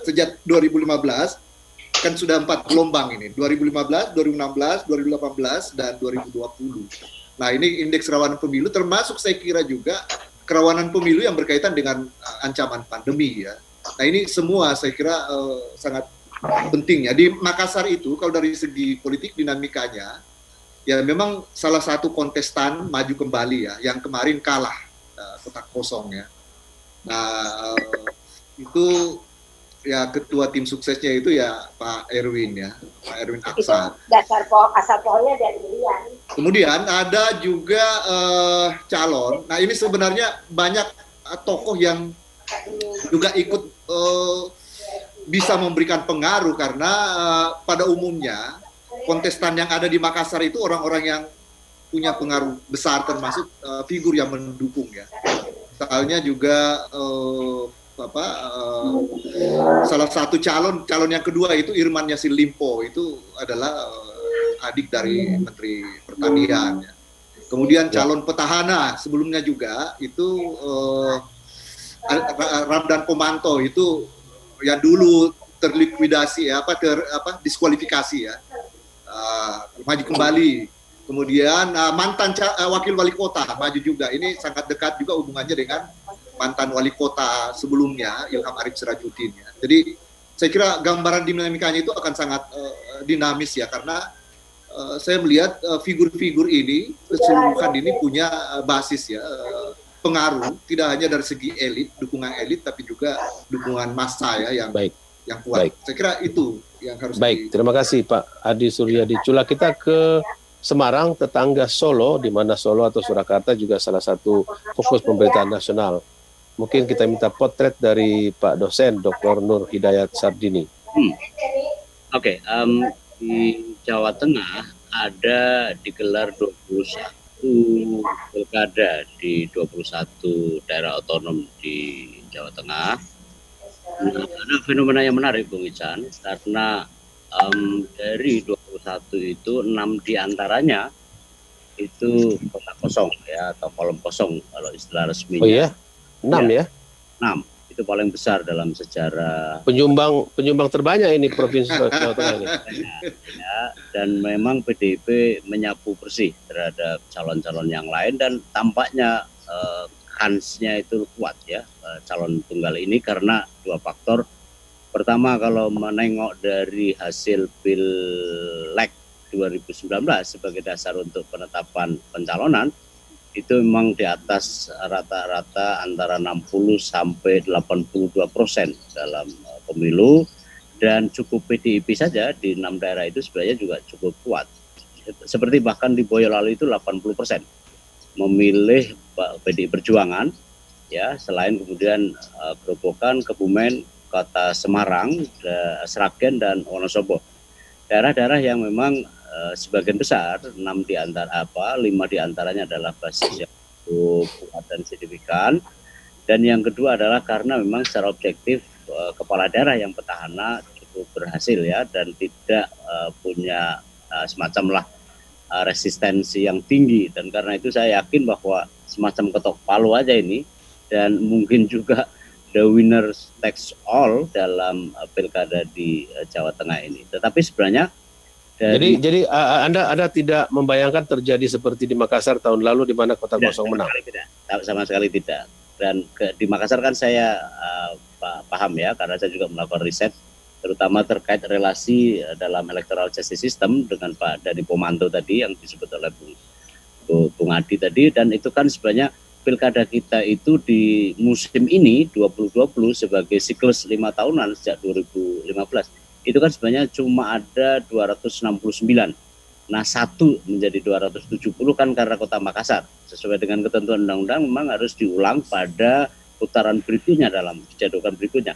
sejak 2015 kan sudah 4 gelombang ini. 2015, 2016, 2018 dan 2020. Nah, ini indeks kerawanan pemilu termasuk saya kira juga kerawanan pemilu yang berkaitan dengan ancaman pandemi ya. Nah, ini semua saya kira sangat penting ya. Di Makassar itu kalau dari segi politik dinamikanya ya memang salah satu kontestan maju kembali ya, yang kemarin kalah Kota Kosong ya. Nah, itu ya ketua tim suksesnya itu ya Pak Erwin ya, Pak Erwin Aksa. Dasar asal pohonnya dari belian. Kemudian ada juga calon. Nah, ini sebenarnya banyak tokoh yang juga ikut bisa memberikan pengaruh karena pada umumnya kontestan yang ada di Makassar itu orang-orang yang punya pengaruh besar, termasuk figur yang mendukung ya. Misalnya juga salah satu calon yang kedua itu Irman Yasin Limpo, itu adalah adik dari Menteri Pertanian ya. Kemudian calon petahana sebelumnya juga itu Ramdan Pomanto, itu yang dulu terlikuidasi ya, diskualifikasi ya, maju kembali. Kemudian mantan wakil wali kota maju juga, ini sangat dekat juga hubungannya dengan mantan wali kota sebelumnya Ilham Arif Sirajuddin ya. Jadi saya kira gambaran dinamikanya itu akan sangat dinamis ya, karena saya melihat figur-figur ini keseluruhan ini punya basis ya, pengaruh tidak hanya dari segi elit, dukungan elit, tapi juga dukungan massa ya yang yang kuat. Baik. Saya kira itu yang harus. Baik, terima kasih Pak Adi Suryadi Cula. Kita ke Semarang, tetangga Solo, di mana Solo atau Surakarta juga salah satu fokus pemerintahan nasional. Mungkin kita minta potret dari Pak dosen Dr. Nur Hidayat Sardini. Oke, di Jawa Tengah ada digelar 21 pilkada di 21 daerah otonom di Jawa Tengah. Nah, ada fenomena yang menarik, Bung Ican, karena dari 21 itu 6 diantaranya itu kota kosong ya, atau kolom kosong kalau istilah resminya. Oh iya, 6 ya? 6, itu paling besar dalam sejarah. Penyumbang terbanyak ini Provinsi Jawa Tengah ini. Ya, dan memang PDIP menyapu bersih terhadap calon-calon yang lain, dan tampaknya kansnya itu kuat ya, calon tunggal ini, karena dua faktor. Pertama, kalau menengok dari hasil Pileg 2019 sebagai dasar untuk penetapan pencalonan, itu memang di atas rata-rata antara 60 sampai 82% dalam pemilu, dan cukup PDIP saja di 6 daerah itu sebenarnya juga cukup kuat. Seperti bahkan di Boyolali itu 80% memilih PDI Perjuangan, ya, selain kemudian Grobogan, Kebumen, Kota Semarang, Sragen, dan Wonosobo. Daerah-daerah yang memang sebagian besar 5 diantaranya adalah basis yang cukup kuat dan signifikan. Dan yang kedua adalah karena memang secara objektif kepala daerah yang petahana cukup berhasil ya, dan tidak punya semacam resistensi yang tinggi. Dan karena itu saya yakin bahwa semacam ketok palu aja ini, dan mungkin juga the winner takes all dalam pilkada di Jawa Tengah ini. Tetapi sebenarnya jadi Anda tidak membayangkan terjadi seperti di Makassar tahun lalu di mana kota kosong menang? Sama sekali tidak. Dan di Makassar kan saya paham ya, karena saya juga melakukan riset terutama terkait relasi dalam electoral justice system dengan Pak Dhani Pomanto tadi yang disebut oleh Bung Adi tadi. Dan itu kan sebenarnya pilkada kita itu di musim ini 2020 sebagai siklus 5 tahunan sejak 2015 itu kan sebenarnya cuma ada 269. Nah, 1 menjadi 270 kan karena kota Makassar. Sesuai dengan ketentuan undang-undang memang harus diulang pada putaran berikutnya dalam dijadwalkan berikutnya.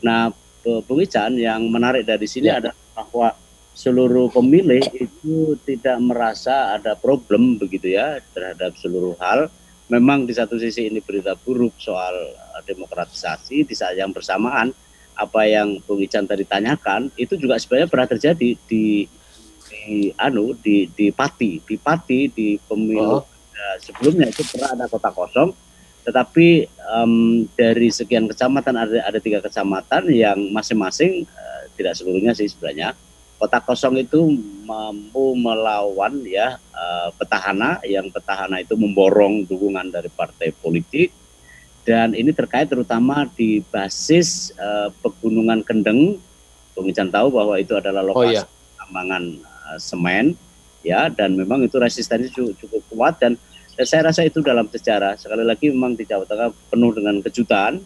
Nah, Bung Ican, yang menarik dari sini adalah bahwa seluruh pemilih itu tidak merasa ada problem begitu ya terhadap seluruh hal. Memang di satu sisi ini berita buruk soal demokratisasi, di saat yang bersamaan apa yang Bung Ican tadi tanyakan itu juga sebenarnya pernah terjadi di Pati. Di Pati di pemilu sebelumnya itu pernah ada kota kosong, tetapi dari sekian kecamatan ada 3 kecamatan yang masing-masing tidak seluruhnya sih sebenarnya kota kosong itu mampu melawan ya petahana, yang petahana itu memborong dukungan dari partai politik. Dan ini terkait terutama di basis Pegunungan Kendeng. Bung Ican tahu bahwa itu adalah lokasi tambangan semen ya, dan memang itu resistensi cukup kuat, dan saya rasa itu dalam sejarah. Sekali lagi memang di Jawa Tengah penuh dengan kejutan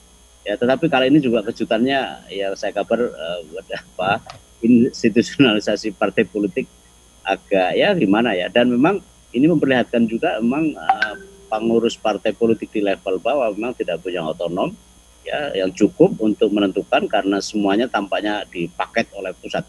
ya, tetapi kali ini juga kejutannya ya saya kabar institusionalisasi partai politik agak ya gimana ya, dan memang ini memperlihatkan juga memang pengurus partai politik di level bawah memang tidak punya otonom ya yang cukup untuk menentukan, karena semuanya tampaknya dipaket oleh pusat.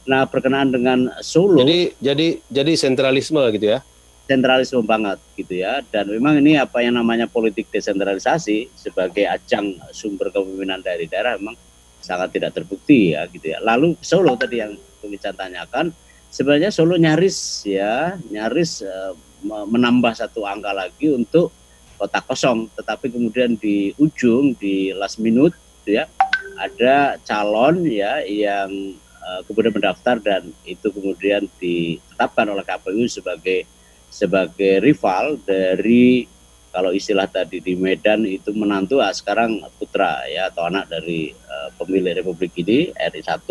Nah, berkenaan dengan Solo, jadi sentralisme gitu ya, sentralisme banget gitu ya, dan memang ini apa yang namanya politik desentralisasi sebagai ajang sumber kepemimpinan dari daerah memang sangat tidak terbukti ya gitu ya. Lalu Solo tadi yang Bung Ican tanyakan, sebenarnya Solo nyaris menambah 1 angka lagi untuk kota kosong, tetapi kemudian di ujung di last minute ya ada calon ya yang kemudian mendaftar, dan itu kemudian ditetapkan oleh KPU sebagai rival dari, kalau istilah tadi di Medan itu menantu, sekarang putra ya atau anak dari pemilih Republik ini RI1,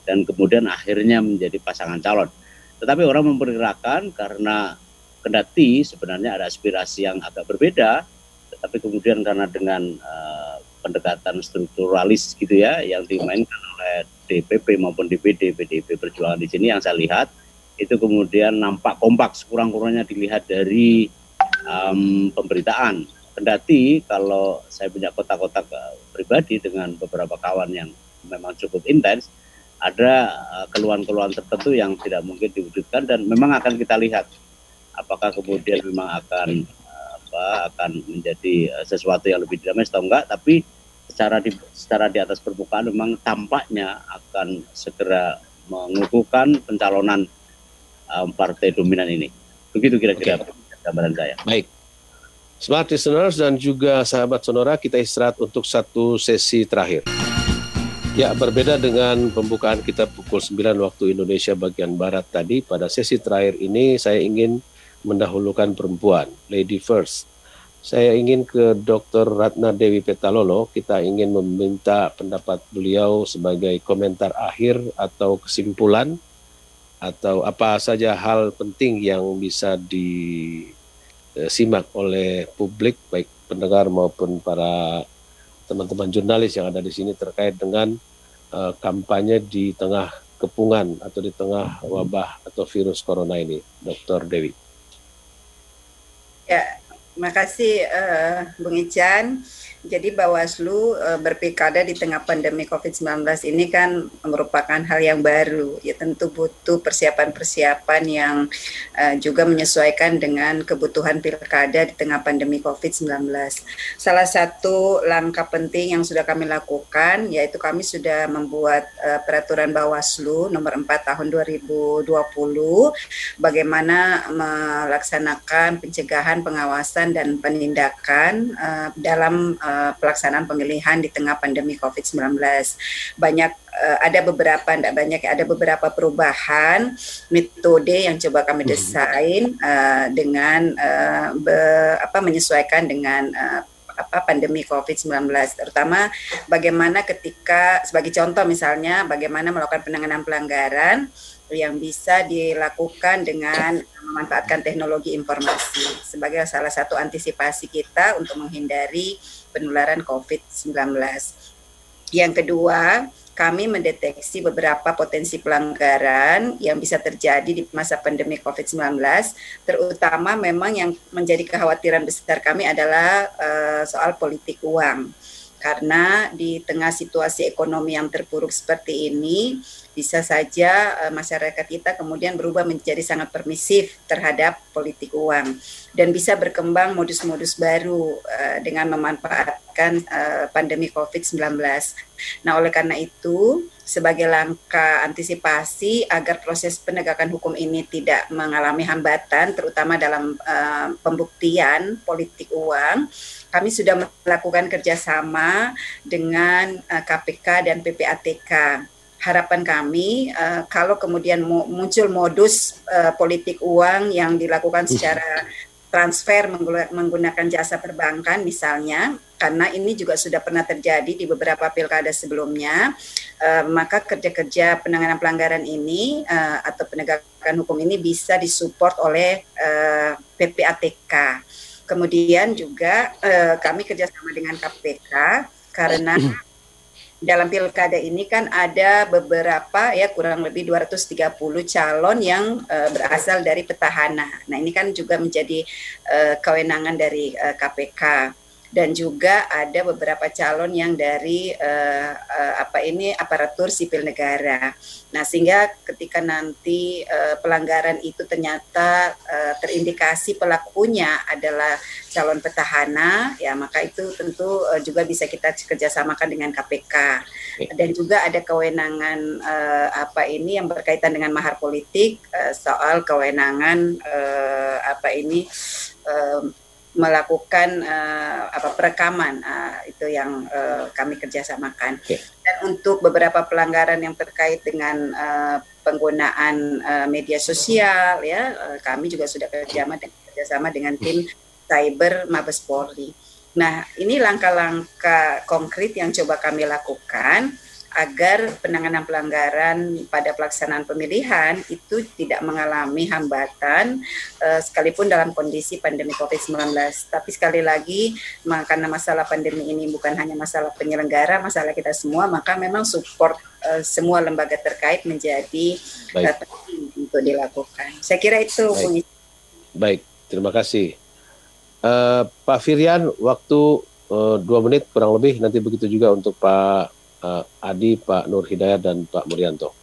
dan kemudian akhirnya menjadi pasangan calon. Tetapi orang memperkirakan karena kendati sebenarnya ada aspirasi yang agak berbeda, tetapi kemudian karena dengan pendekatan strukturalis gitu ya yang dimainkan oleh DPP maupun DPD PDIP Perjuangan di sini yang saya lihat itu kemudian nampak kompak sekurang-kurangnya dilihat dari pemberitaan. Kendati kalau saya punya kotak-kotak pribadi dengan beberapa kawan yang memang cukup intens, ada keluhan-keluhan tertentu yang tidak mungkin diwujudkan dan memang akan kita lihat apakah kemudian memang akan menjadi sesuatu yang lebih dinamis atau enggak, tapi secara di atas permukaan memang tampaknya akan segera mengukuhkan pencalonan partai dominan ini. Begitu kira-kira gambaran saya. Baik. Smart Listeners dan juga sahabat Sonora, kita istirahat untuk satu sesi terakhir. Ya, berbeda dengan pembukaan kita pukul 9 waktu Indonesia bagian Barat tadi, pada sesi terakhir ini saya ingin mendahulukan perempuan, lady first. Saya ingin ke Dr. Ratna Dewi Petalolo, kita ingin meminta pendapat beliau sebagai komentar akhir atau kesimpulan, atau apa saja hal penting yang bisa disimak oleh publik, baik pendengar maupun para teman-teman jurnalis yang ada di sini terkait dengan kampanye di tengah kepungan atau di tengah wabah atau virus corona ini, Dr. Dewi. Ya, makasih Bung Ican. Jadi Bawaslu berpilkada di tengah pandemi COVID-19 ini kan merupakan hal yang baru. Ya tentu butuh persiapan-persiapan yang juga menyesuaikan dengan kebutuhan pilkada di tengah pandemi COVID-19. Salah satu langkah penting yang sudah kami lakukan yaitu kami sudah membuat peraturan Bawaslu nomor 4 tahun 2020 bagaimana melaksanakan pencegahan, pengawasan dan penindakan dalam pelaksanaan pemilihan di tengah pandemi COVID-19. Ada beberapa perubahan metode yang coba kami desain dengan menyesuaikan dengan pandemi COVID-19, terutama bagaimana ketika, sebagai contoh misalnya, bagaimana melakukan penanganan pelanggaran yang bisa dilakukan dengan memanfaatkan teknologi informasi sebagai salah satu antisipasi kita untuk menghindari penularan COVID-19. Yang kedua, kami mendeteksi beberapa potensi pelanggaran yang bisa terjadi di masa pandemi COVID-19, terutama memang yang menjadi kekhawatiran besar kami adalah soal politik uang. Karena di tengah situasi ekonomi yang terpuruk seperti ini, bisa saja masyarakat kita kemudian berubah menjadi sangat permisif terhadap politik uang dan bisa berkembang modus-modus baru dengan memanfaatkan pandemi COVID-19. Nah, oleh karena itu, sebagai langkah antisipasi agar proses penegakan hukum ini tidak mengalami hambatan, terutama dalam pembuktian politik uang, kami sudah melakukan kerjasama dengan KPK dan PPATK. Harapan kami kalau kemudian muncul modus politik uang yang dilakukan secara transfer menggunakan jasa perbankan misalnya, karena ini juga sudah pernah terjadi di beberapa pilkada sebelumnya, maka kerja-kerja penanganan pelanggaran ini atau penegakan hukum ini bisa disupport oleh PPATK. Kemudian juga kami kerjasama dengan KPK karena dalam pilkada ini kan ada beberapa kurang lebih 230 calon yang berasal dari petahana. Nah, ini kan juga menjadi kewenangan dari KPK. Dan juga ada beberapa calon yang dari aparatur sipil negara. Nah, sehingga ketika nanti pelanggaran itu ternyata terindikasi pelakunya adalah calon petahana, ya maka itu tentu juga bisa kita kerjasamakan dengan KPK. Dan juga ada kewenangan yang berkaitan dengan mahar politik, soal kewenangan melakukan perekaman, itu yang kami kerjasamakan. Dan untuk beberapa pelanggaran yang terkait dengan penggunaan media sosial, kami juga sudah kerjasama dengan tim Cyber Mabes Polri. Nah, ini langkah-langkah konkret yang coba kami lakukan agar penanganan pelanggaran pada pelaksanaan pemilihan itu tidak mengalami hambatan sekalipun dalam kondisi pandemi COVID-19. Tapi sekali lagi, karena masalah pandemi ini bukan hanya masalah penyelenggara, masalah kita semua, maka memang support semua lembaga terkait menjadi penting untuk dilakukan. Saya kira itu. Baik, terima kasih. Pak Firian, waktu 2 menit kurang lebih, nanti begitu juga untuk Pak Adi, Pak Nur Hidayat, dan Pak Murianto.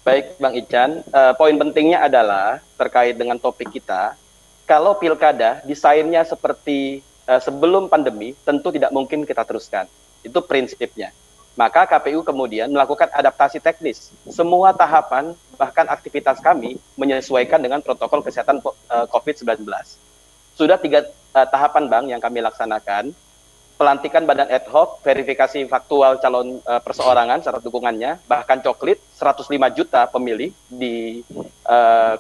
Baik, Bang Ican. Poin pentingnya adalah terkait dengan topik kita. Kalau pilkada desainnya seperti sebelum pandemi, tentu tidak mungkin kita teruskan. Itu prinsipnya. Maka KPU kemudian melakukan adaptasi teknis. Semua tahapan, bahkan aktivitas kami, menyesuaikan dengan protokol kesehatan COVID-19. Sudah 3 tahapan, Bang, yang kami laksanakan. Pelantikan badan ad hoc, verifikasi faktual calon perseorangan, syarat dukungannya, bahkan coklit 105 juta pemilih di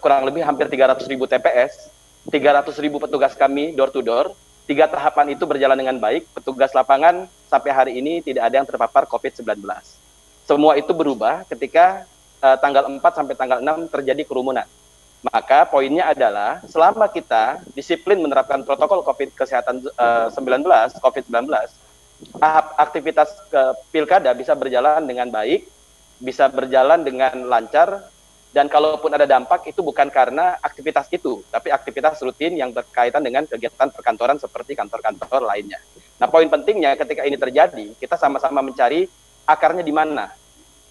kurang lebih hampir 300.000 TPS, 300.000 petugas kami door to door. 3 tahapan itu berjalan dengan baik. Petugas lapangan sampai hari ini tidak ada yang terpapar COVID-19. Semua itu berubah ketika tanggal 4 sampai tanggal 6 terjadi kerumunan. Maka poinnya adalah selama kita disiplin menerapkan protokol COVID-19, aktivitas pilkada bisa berjalan dengan baik, bisa berjalan dengan lancar, dan kalaupun ada dampak itu bukan karena aktivitas itu, tapi aktivitas rutin yang berkaitan dengan kegiatan perkantoran seperti kantor-kantor lainnya. Nah, poin pentingnya ketika ini terjadi, kita sama-sama mencari akarnya di mana.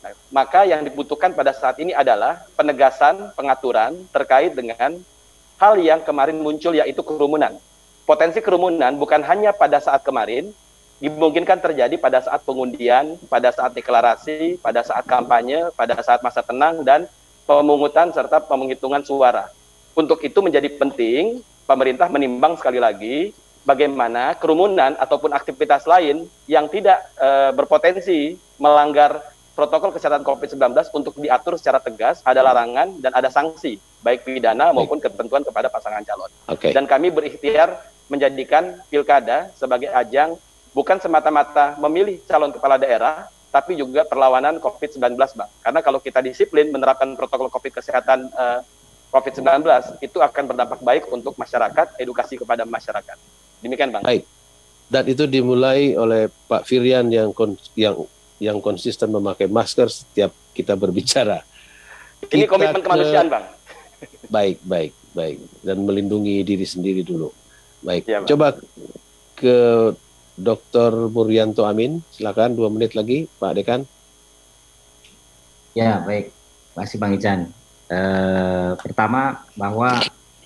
Nah, maka yang dibutuhkan pada saat ini adalah penegasan pengaturan terkait dengan hal yang kemarin muncul, yaitu kerumunan. Potensi kerumunan bukan hanya pada saat kemarin, dimungkinkan terjadi pada saat pengundian, pada saat deklarasi, pada saat kampanye, pada saat masa tenang, dan pemungutan serta penghitungan suara. Untuk itu menjadi penting pemerintah menimbang sekali lagi bagaimana kerumunan ataupun aktivitas lain yang tidak berpotensi melanggar protokol kesehatan COVID-19 untuk diatur secara tegas, ada larangan dan ada sanksi, baik pidana maupun ketentuan kepada pasangan calon. Dan kami berikhtiar menjadikan pilkada sebagai ajang bukan semata-mata memilih calon kepala daerah, tapi juga perlawanan COVID-19, Bang. Karena kalau kita disiplin menerapkan protokol kesehatan COVID-19, itu akan berdampak baik untuk masyarakat, edukasi kepada masyarakat. Demikian, Bang. Baik. Dan itu dimulai oleh Pak Firian yang konsisten memakai masker setiap kita berbicara. Ini komitmen kemanusiaan, Bang. Baik. Dan melindungi diri sendiri dulu. Baik, ya, coba ke Dr. Murianto Amin. Silakan 2 menit lagi, Pak Dekan. Ya, baik. Terima kasih, Bang Ican. Pertama, bahwa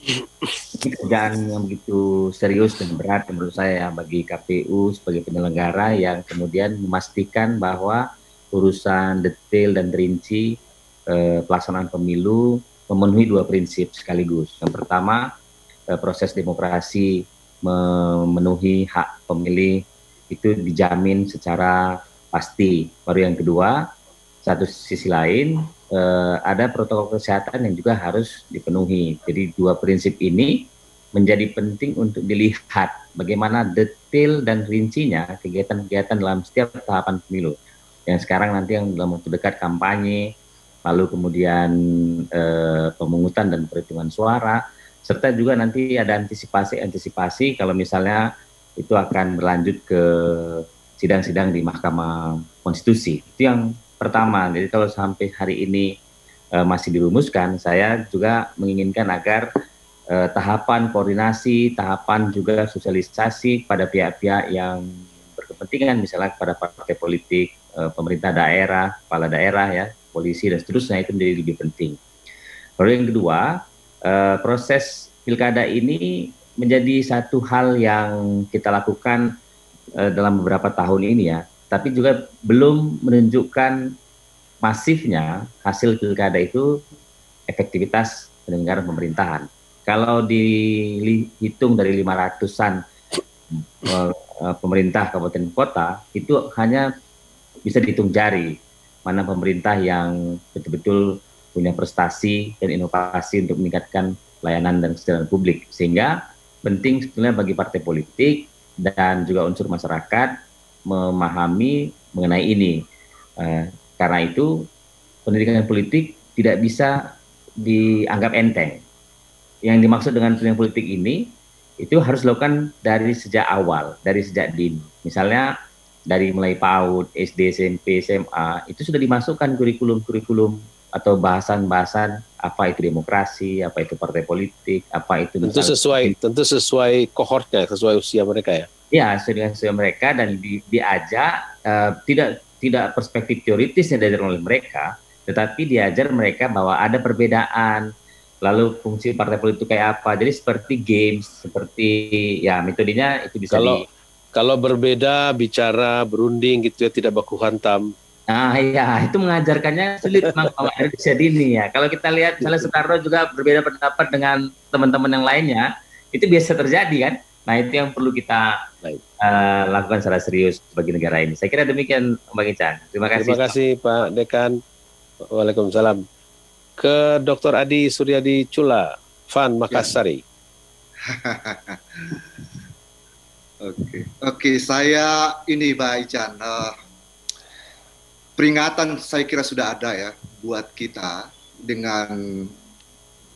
ini kerjaan yang begitu serius dan berat menurut saya bagi KPU sebagai penyelenggara yang kemudian memastikan bahwa urusan detail dan rinci pelaksanaan pemilu memenuhi 2 prinsip sekaligus. Yang pertama, proses demokrasi memenuhi hak pemilih itu dijamin secara pasti. Baru yang kedua, satu sisi lain ada protokol kesehatan yang juga harus dipenuhi. Jadi 2 prinsip ini menjadi penting untuk dilihat bagaimana detail dan rincinya kegiatan-kegiatan dalam setiap tahapan pemilu. Yang sekarang nanti yang dalam waktu dekat kampanye, lalu kemudian pemungutan dan perhitungan suara, serta juga nanti ada antisipasi kalau misalnya itu akan berlanjut ke sidang-sidang di Mahkamah Konstitusi. Itu yang pertama. Jadi kalau sampai hari ini masih dirumuskan, saya juga menginginkan agar tahapan koordinasi, tahapan juga sosialisasi pada pihak-pihak yang berkepentingan, misalnya kepada partai politik, pemerintah daerah, kepala daerah, ya, polisi dan seterusnya, itu menjadi lebih penting. Lalu yang kedua, proses pilkada ini menjadi satu hal yang kita lakukan dalam beberapa tahun ini, ya, tapi juga belum menunjukkan masifnya hasil pilkada itu efektivitas penyelenggaraan pemerintahan. Kalau dihitung dari 500-an pemerintah kabupaten kota, itu hanya bisa dihitung jari mana pemerintah yang betul-betul punya prestasi dan inovasi untuk meningkatkan layanan dan kesejahteraan publik. Sehingga penting sebetulnya bagi partai politik dan juga unsur masyarakat memahami mengenai ini. Karena itu pendidikan politik tidak bisa dianggap enteng. Yang dimaksud dengan pendidikan politik ini itu harus dilakukan dari sejak awal, dari sejak dini. Misalnya dari mulai PAUD, SD, SMP, SMA, itu sudah dimasukkan kurikulum-kurikulum atau bahasan-bahasan apa itu demokrasi, apa itu partai politik, apa itu tentu sesuai kohortnya, sesuai usia mereka ya. Ya, sesuai usia mereka, dan diajak tidak perspektif teoritisnya dari oleh mereka, tetapi diajar mereka bahwa ada perbedaan, lalu fungsi partai politik kayak apa. Jadi seperti games, seperti ya metodenya itu bisa kalau berbeda bicara berunding gitu ya, tidak baku hantam. Nah ya, itu mengajarkannya sulit memang dari usia dini ya. Kalau kita lihat misalnya Soekarno juga berbeda pendapat dengan teman-teman yang lainnya, itu biasa terjadi kan. Nah itu yang perlu kita lakukan secara serius bagi negara ini. Saya kira demikian Bang Ican. Terima kasih. Terima kasih Pak Dekan. Waalaikumsalam. Ke Dr. Adi Suryadi Chula, Van Makassari. Oke, saya ini Pak Ican. Peringatan saya kira sudah ada ya buat kita dengan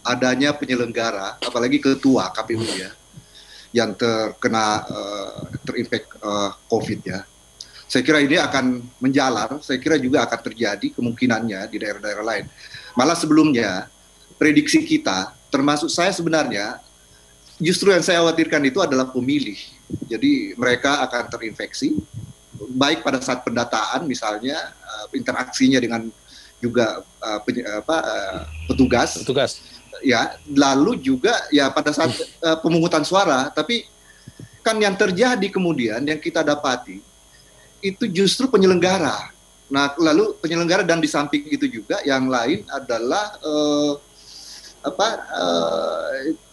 adanya penyelenggara, apalagi ketua KPU ya, yang terkena terinfek COVID ya. Saya kira ini akan menjalar, saya kira juga akan terjadi kemungkinannya di daerah-daerah lain. Malah sebelumnya, prediksi kita, termasuk saya sebenarnya, justru yang saya khawatirkan itu adalah pemilih. Jadi mereka akan terinfeksi, baik pada saat pendataan misalnya, interaksinya dengan juga petugas. Ya, lalu juga ya pada saat pemungutan suara, tapi kan yang terjadi kemudian yang kita dapati itu justru penyelenggara. Nah, lalu penyelenggara, dan di samping itu juga yang lain adalah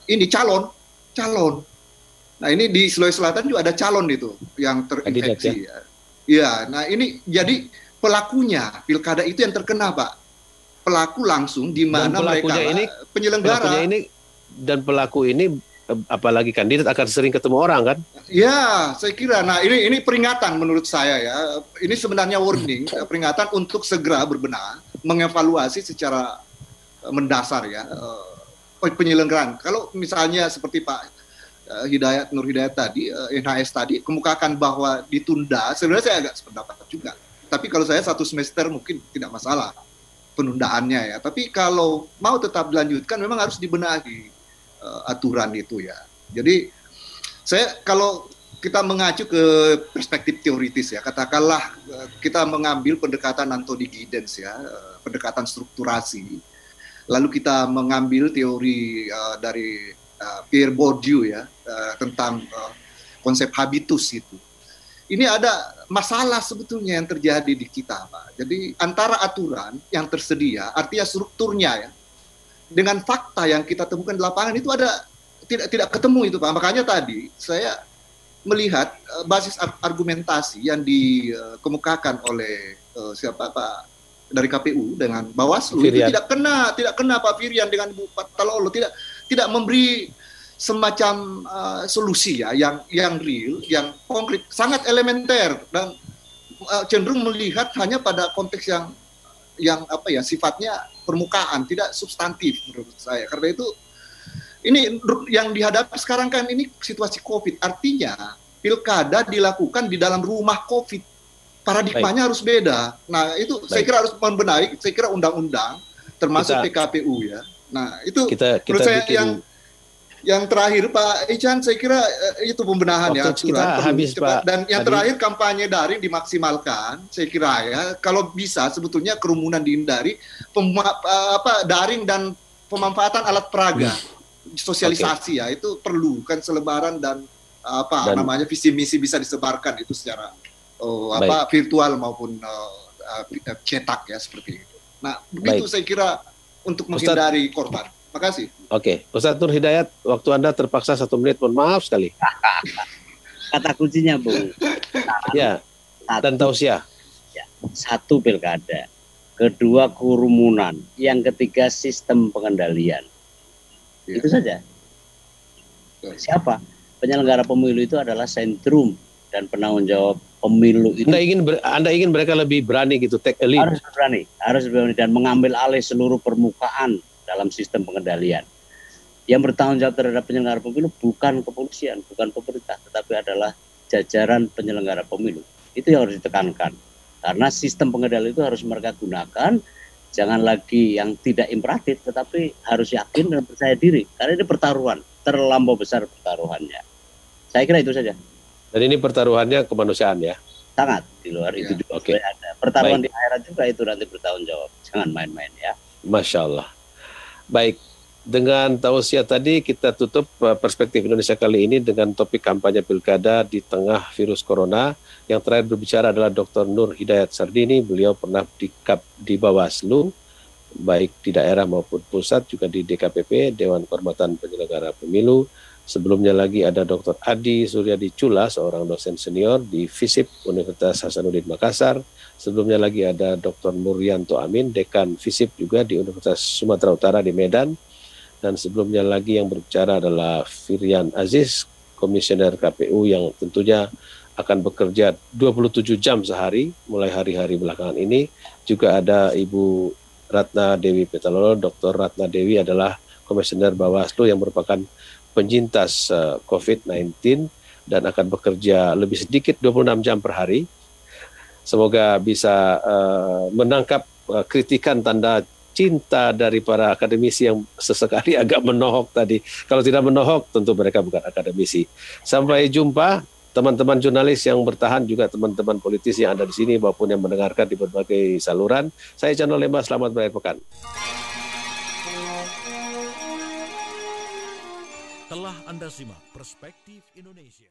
ini calon. Nah, ini di Sulawesi Selatan juga ada calon itu yang terinfeksi. Ya, nah ini jadi pelakunya pilkada itu yang terkena, Pak. Pelaku langsung di mana mereka penyelenggara. Pelaku ini apalagi kandidat akan sering ketemu orang kan? Ya, saya kira. Nah, ini peringatan menurut saya ya. Ini sebenarnya warning, peringatan untuk segera berbenah, mengevaluasi secara mendasar ya penyelenggaraan. Kalau misalnya seperti Pak Nur Hidayat tadi, NHS tadi kemukakan bahwa ditunda, sebenarnya saya agak sependapat juga. Tapi kalau saya 1 semester mungkin tidak masalah penundaannya ya. Tapi kalau mau tetap dilanjutkan memang harus dibenahi aturan itu ya. Jadi saya kalau kita mengacu ke perspektif teoritis ya, katakanlah kita mengambil pendekatan Anthony Giddens ya, pendekatan strukturasi, lalu kita mengambil teori dari Pierre Bourdieu ya, tentang konsep habitus itu. Ini ada masalah sebetulnya yang terjadi di kita, Pak. Jadi antara aturan yang tersedia, artinya strukturnya ya, dengan fakta yang kita temukan di lapangan itu ada tidak ketemu itu, Pak. Makanya tadi saya melihat basis argumentasi yang dikemukakan oleh siapa Pak dari KPU dengan Bawaslu itu tidak kena Pak Firian dengan Bu Patalolo, tidak memberi semacam solusi ya yang real, yang konkret, sangat elementer, dan cenderung melihat hanya pada konteks yang apa ya, sifatnya permukaan, tidak substantif menurut saya. Karena itu ini yang dihadapi sekarang kan ini situasi COVID, artinya pilkada dilakukan di dalam rumah COVID, paradigmanya harus beda. Nah itu saya kira harus membenahi, saya kira undang-undang termasuk PKPU ya. Nah itu menurut saya yang terakhir Pak Ican, saya kira itu pembenahan ya aturan habis, Pak. Dan yang terakhir kampanye daring dimaksimalkan, saya kira ya, kalau bisa sebetulnya kerumunan dihindari, daring dan pemanfaatan alat peraga, sosialisasi ya, itu perlu kan, selebaran dan namanya visi misi bisa disebarkan itu secara virtual maupun cetak ya, seperti itu. Nah begitu saya kira untuk menghindari korban. Makasih. Oke, Ustadz Nur Hidayat, waktu Anda terpaksa 1 menit, mohon maaf sekali. Kata kuncinya, Bung. Ya, dan tausiah. Ya, 1 pilkada, 2 kerumunan, yang ketiga sistem pengendalian. Ya. Itu saja. Siapa? Penyelenggara pemilu itu adalah sentrum dan penanggung jawab pemilu itu Anda ingin mereka lebih berani gitu, take a lead. Harus berani dan mengambil alih seluruh permukaan dalam sistem pengendalian. Yang bertanggung jawab terhadap penyelenggara pemilu bukan kepolisian, bukan pemerintah, tetapi adalah jajaran penyelenggara pemilu. Itu yang harus ditekankan. Karena sistem pengendalian itu harus mereka gunakan, jangan lagi yang tidak imperatif, tetapi harus yakin dan percaya diri. Karena ini pertaruhan, terlampau besar pertaruhannya. Saya kira itu saja. Dan ini pertaruhannya kemanusiaan ya? Sangat, di luar itu juga ada. Pertaruhan di akhirat juga itu nanti bertanggung jawab. Jangan main-main ya. Masya Allah. Baik, dengan tausiah tadi kita tutup perspektif Indonesia kali ini dengan topik kampanye pilkada di tengah virus corona. Yang terakhir berbicara adalah Dr. Nur Hidayat Sardini. Beliau pernah di Bawaslu, baik di daerah maupun pusat, juga di DKPP, Dewan Kehormatan Penyelenggara Pemilu. Sebelumnya lagi ada Dr. Adi Suryadi Chula, seorang dosen senior di FISIP Universitas Hasanuddin Makassar. Sebelumnya lagi ada Dr. Nuryanto Amin, dekan FISIP juga di Universitas Sumatera Utara di Medan. Dan sebelumnya lagi yang berbicara adalah Firian Aziz, komisioner KPU yang tentunya akan bekerja 27 jam sehari mulai hari-hari belakangan ini. Juga ada Ibu Ratna Dewi Petalolo. Dr. Ratna Dewi adalah komisioner Bawaslu yang merupakan penyintas COVID-19 dan akan bekerja lebih sedikit 26 jam per hari. Semoga bisa menangkap kritikan tanda cinta dari para akademisi yang sesekali agak menohok tadi. Kalau tidak menohok, tentu mereka bukan akademisi. Sampai jumpa teman-teman jurnalis yang bertahan, juga teman-teman politisi yang ada di sini maupun yang mendengarkan di berbagai saluran. Saya Chano Lemba, selamat berakhir pekan. Telah Anda simak Perspektif Indonesia.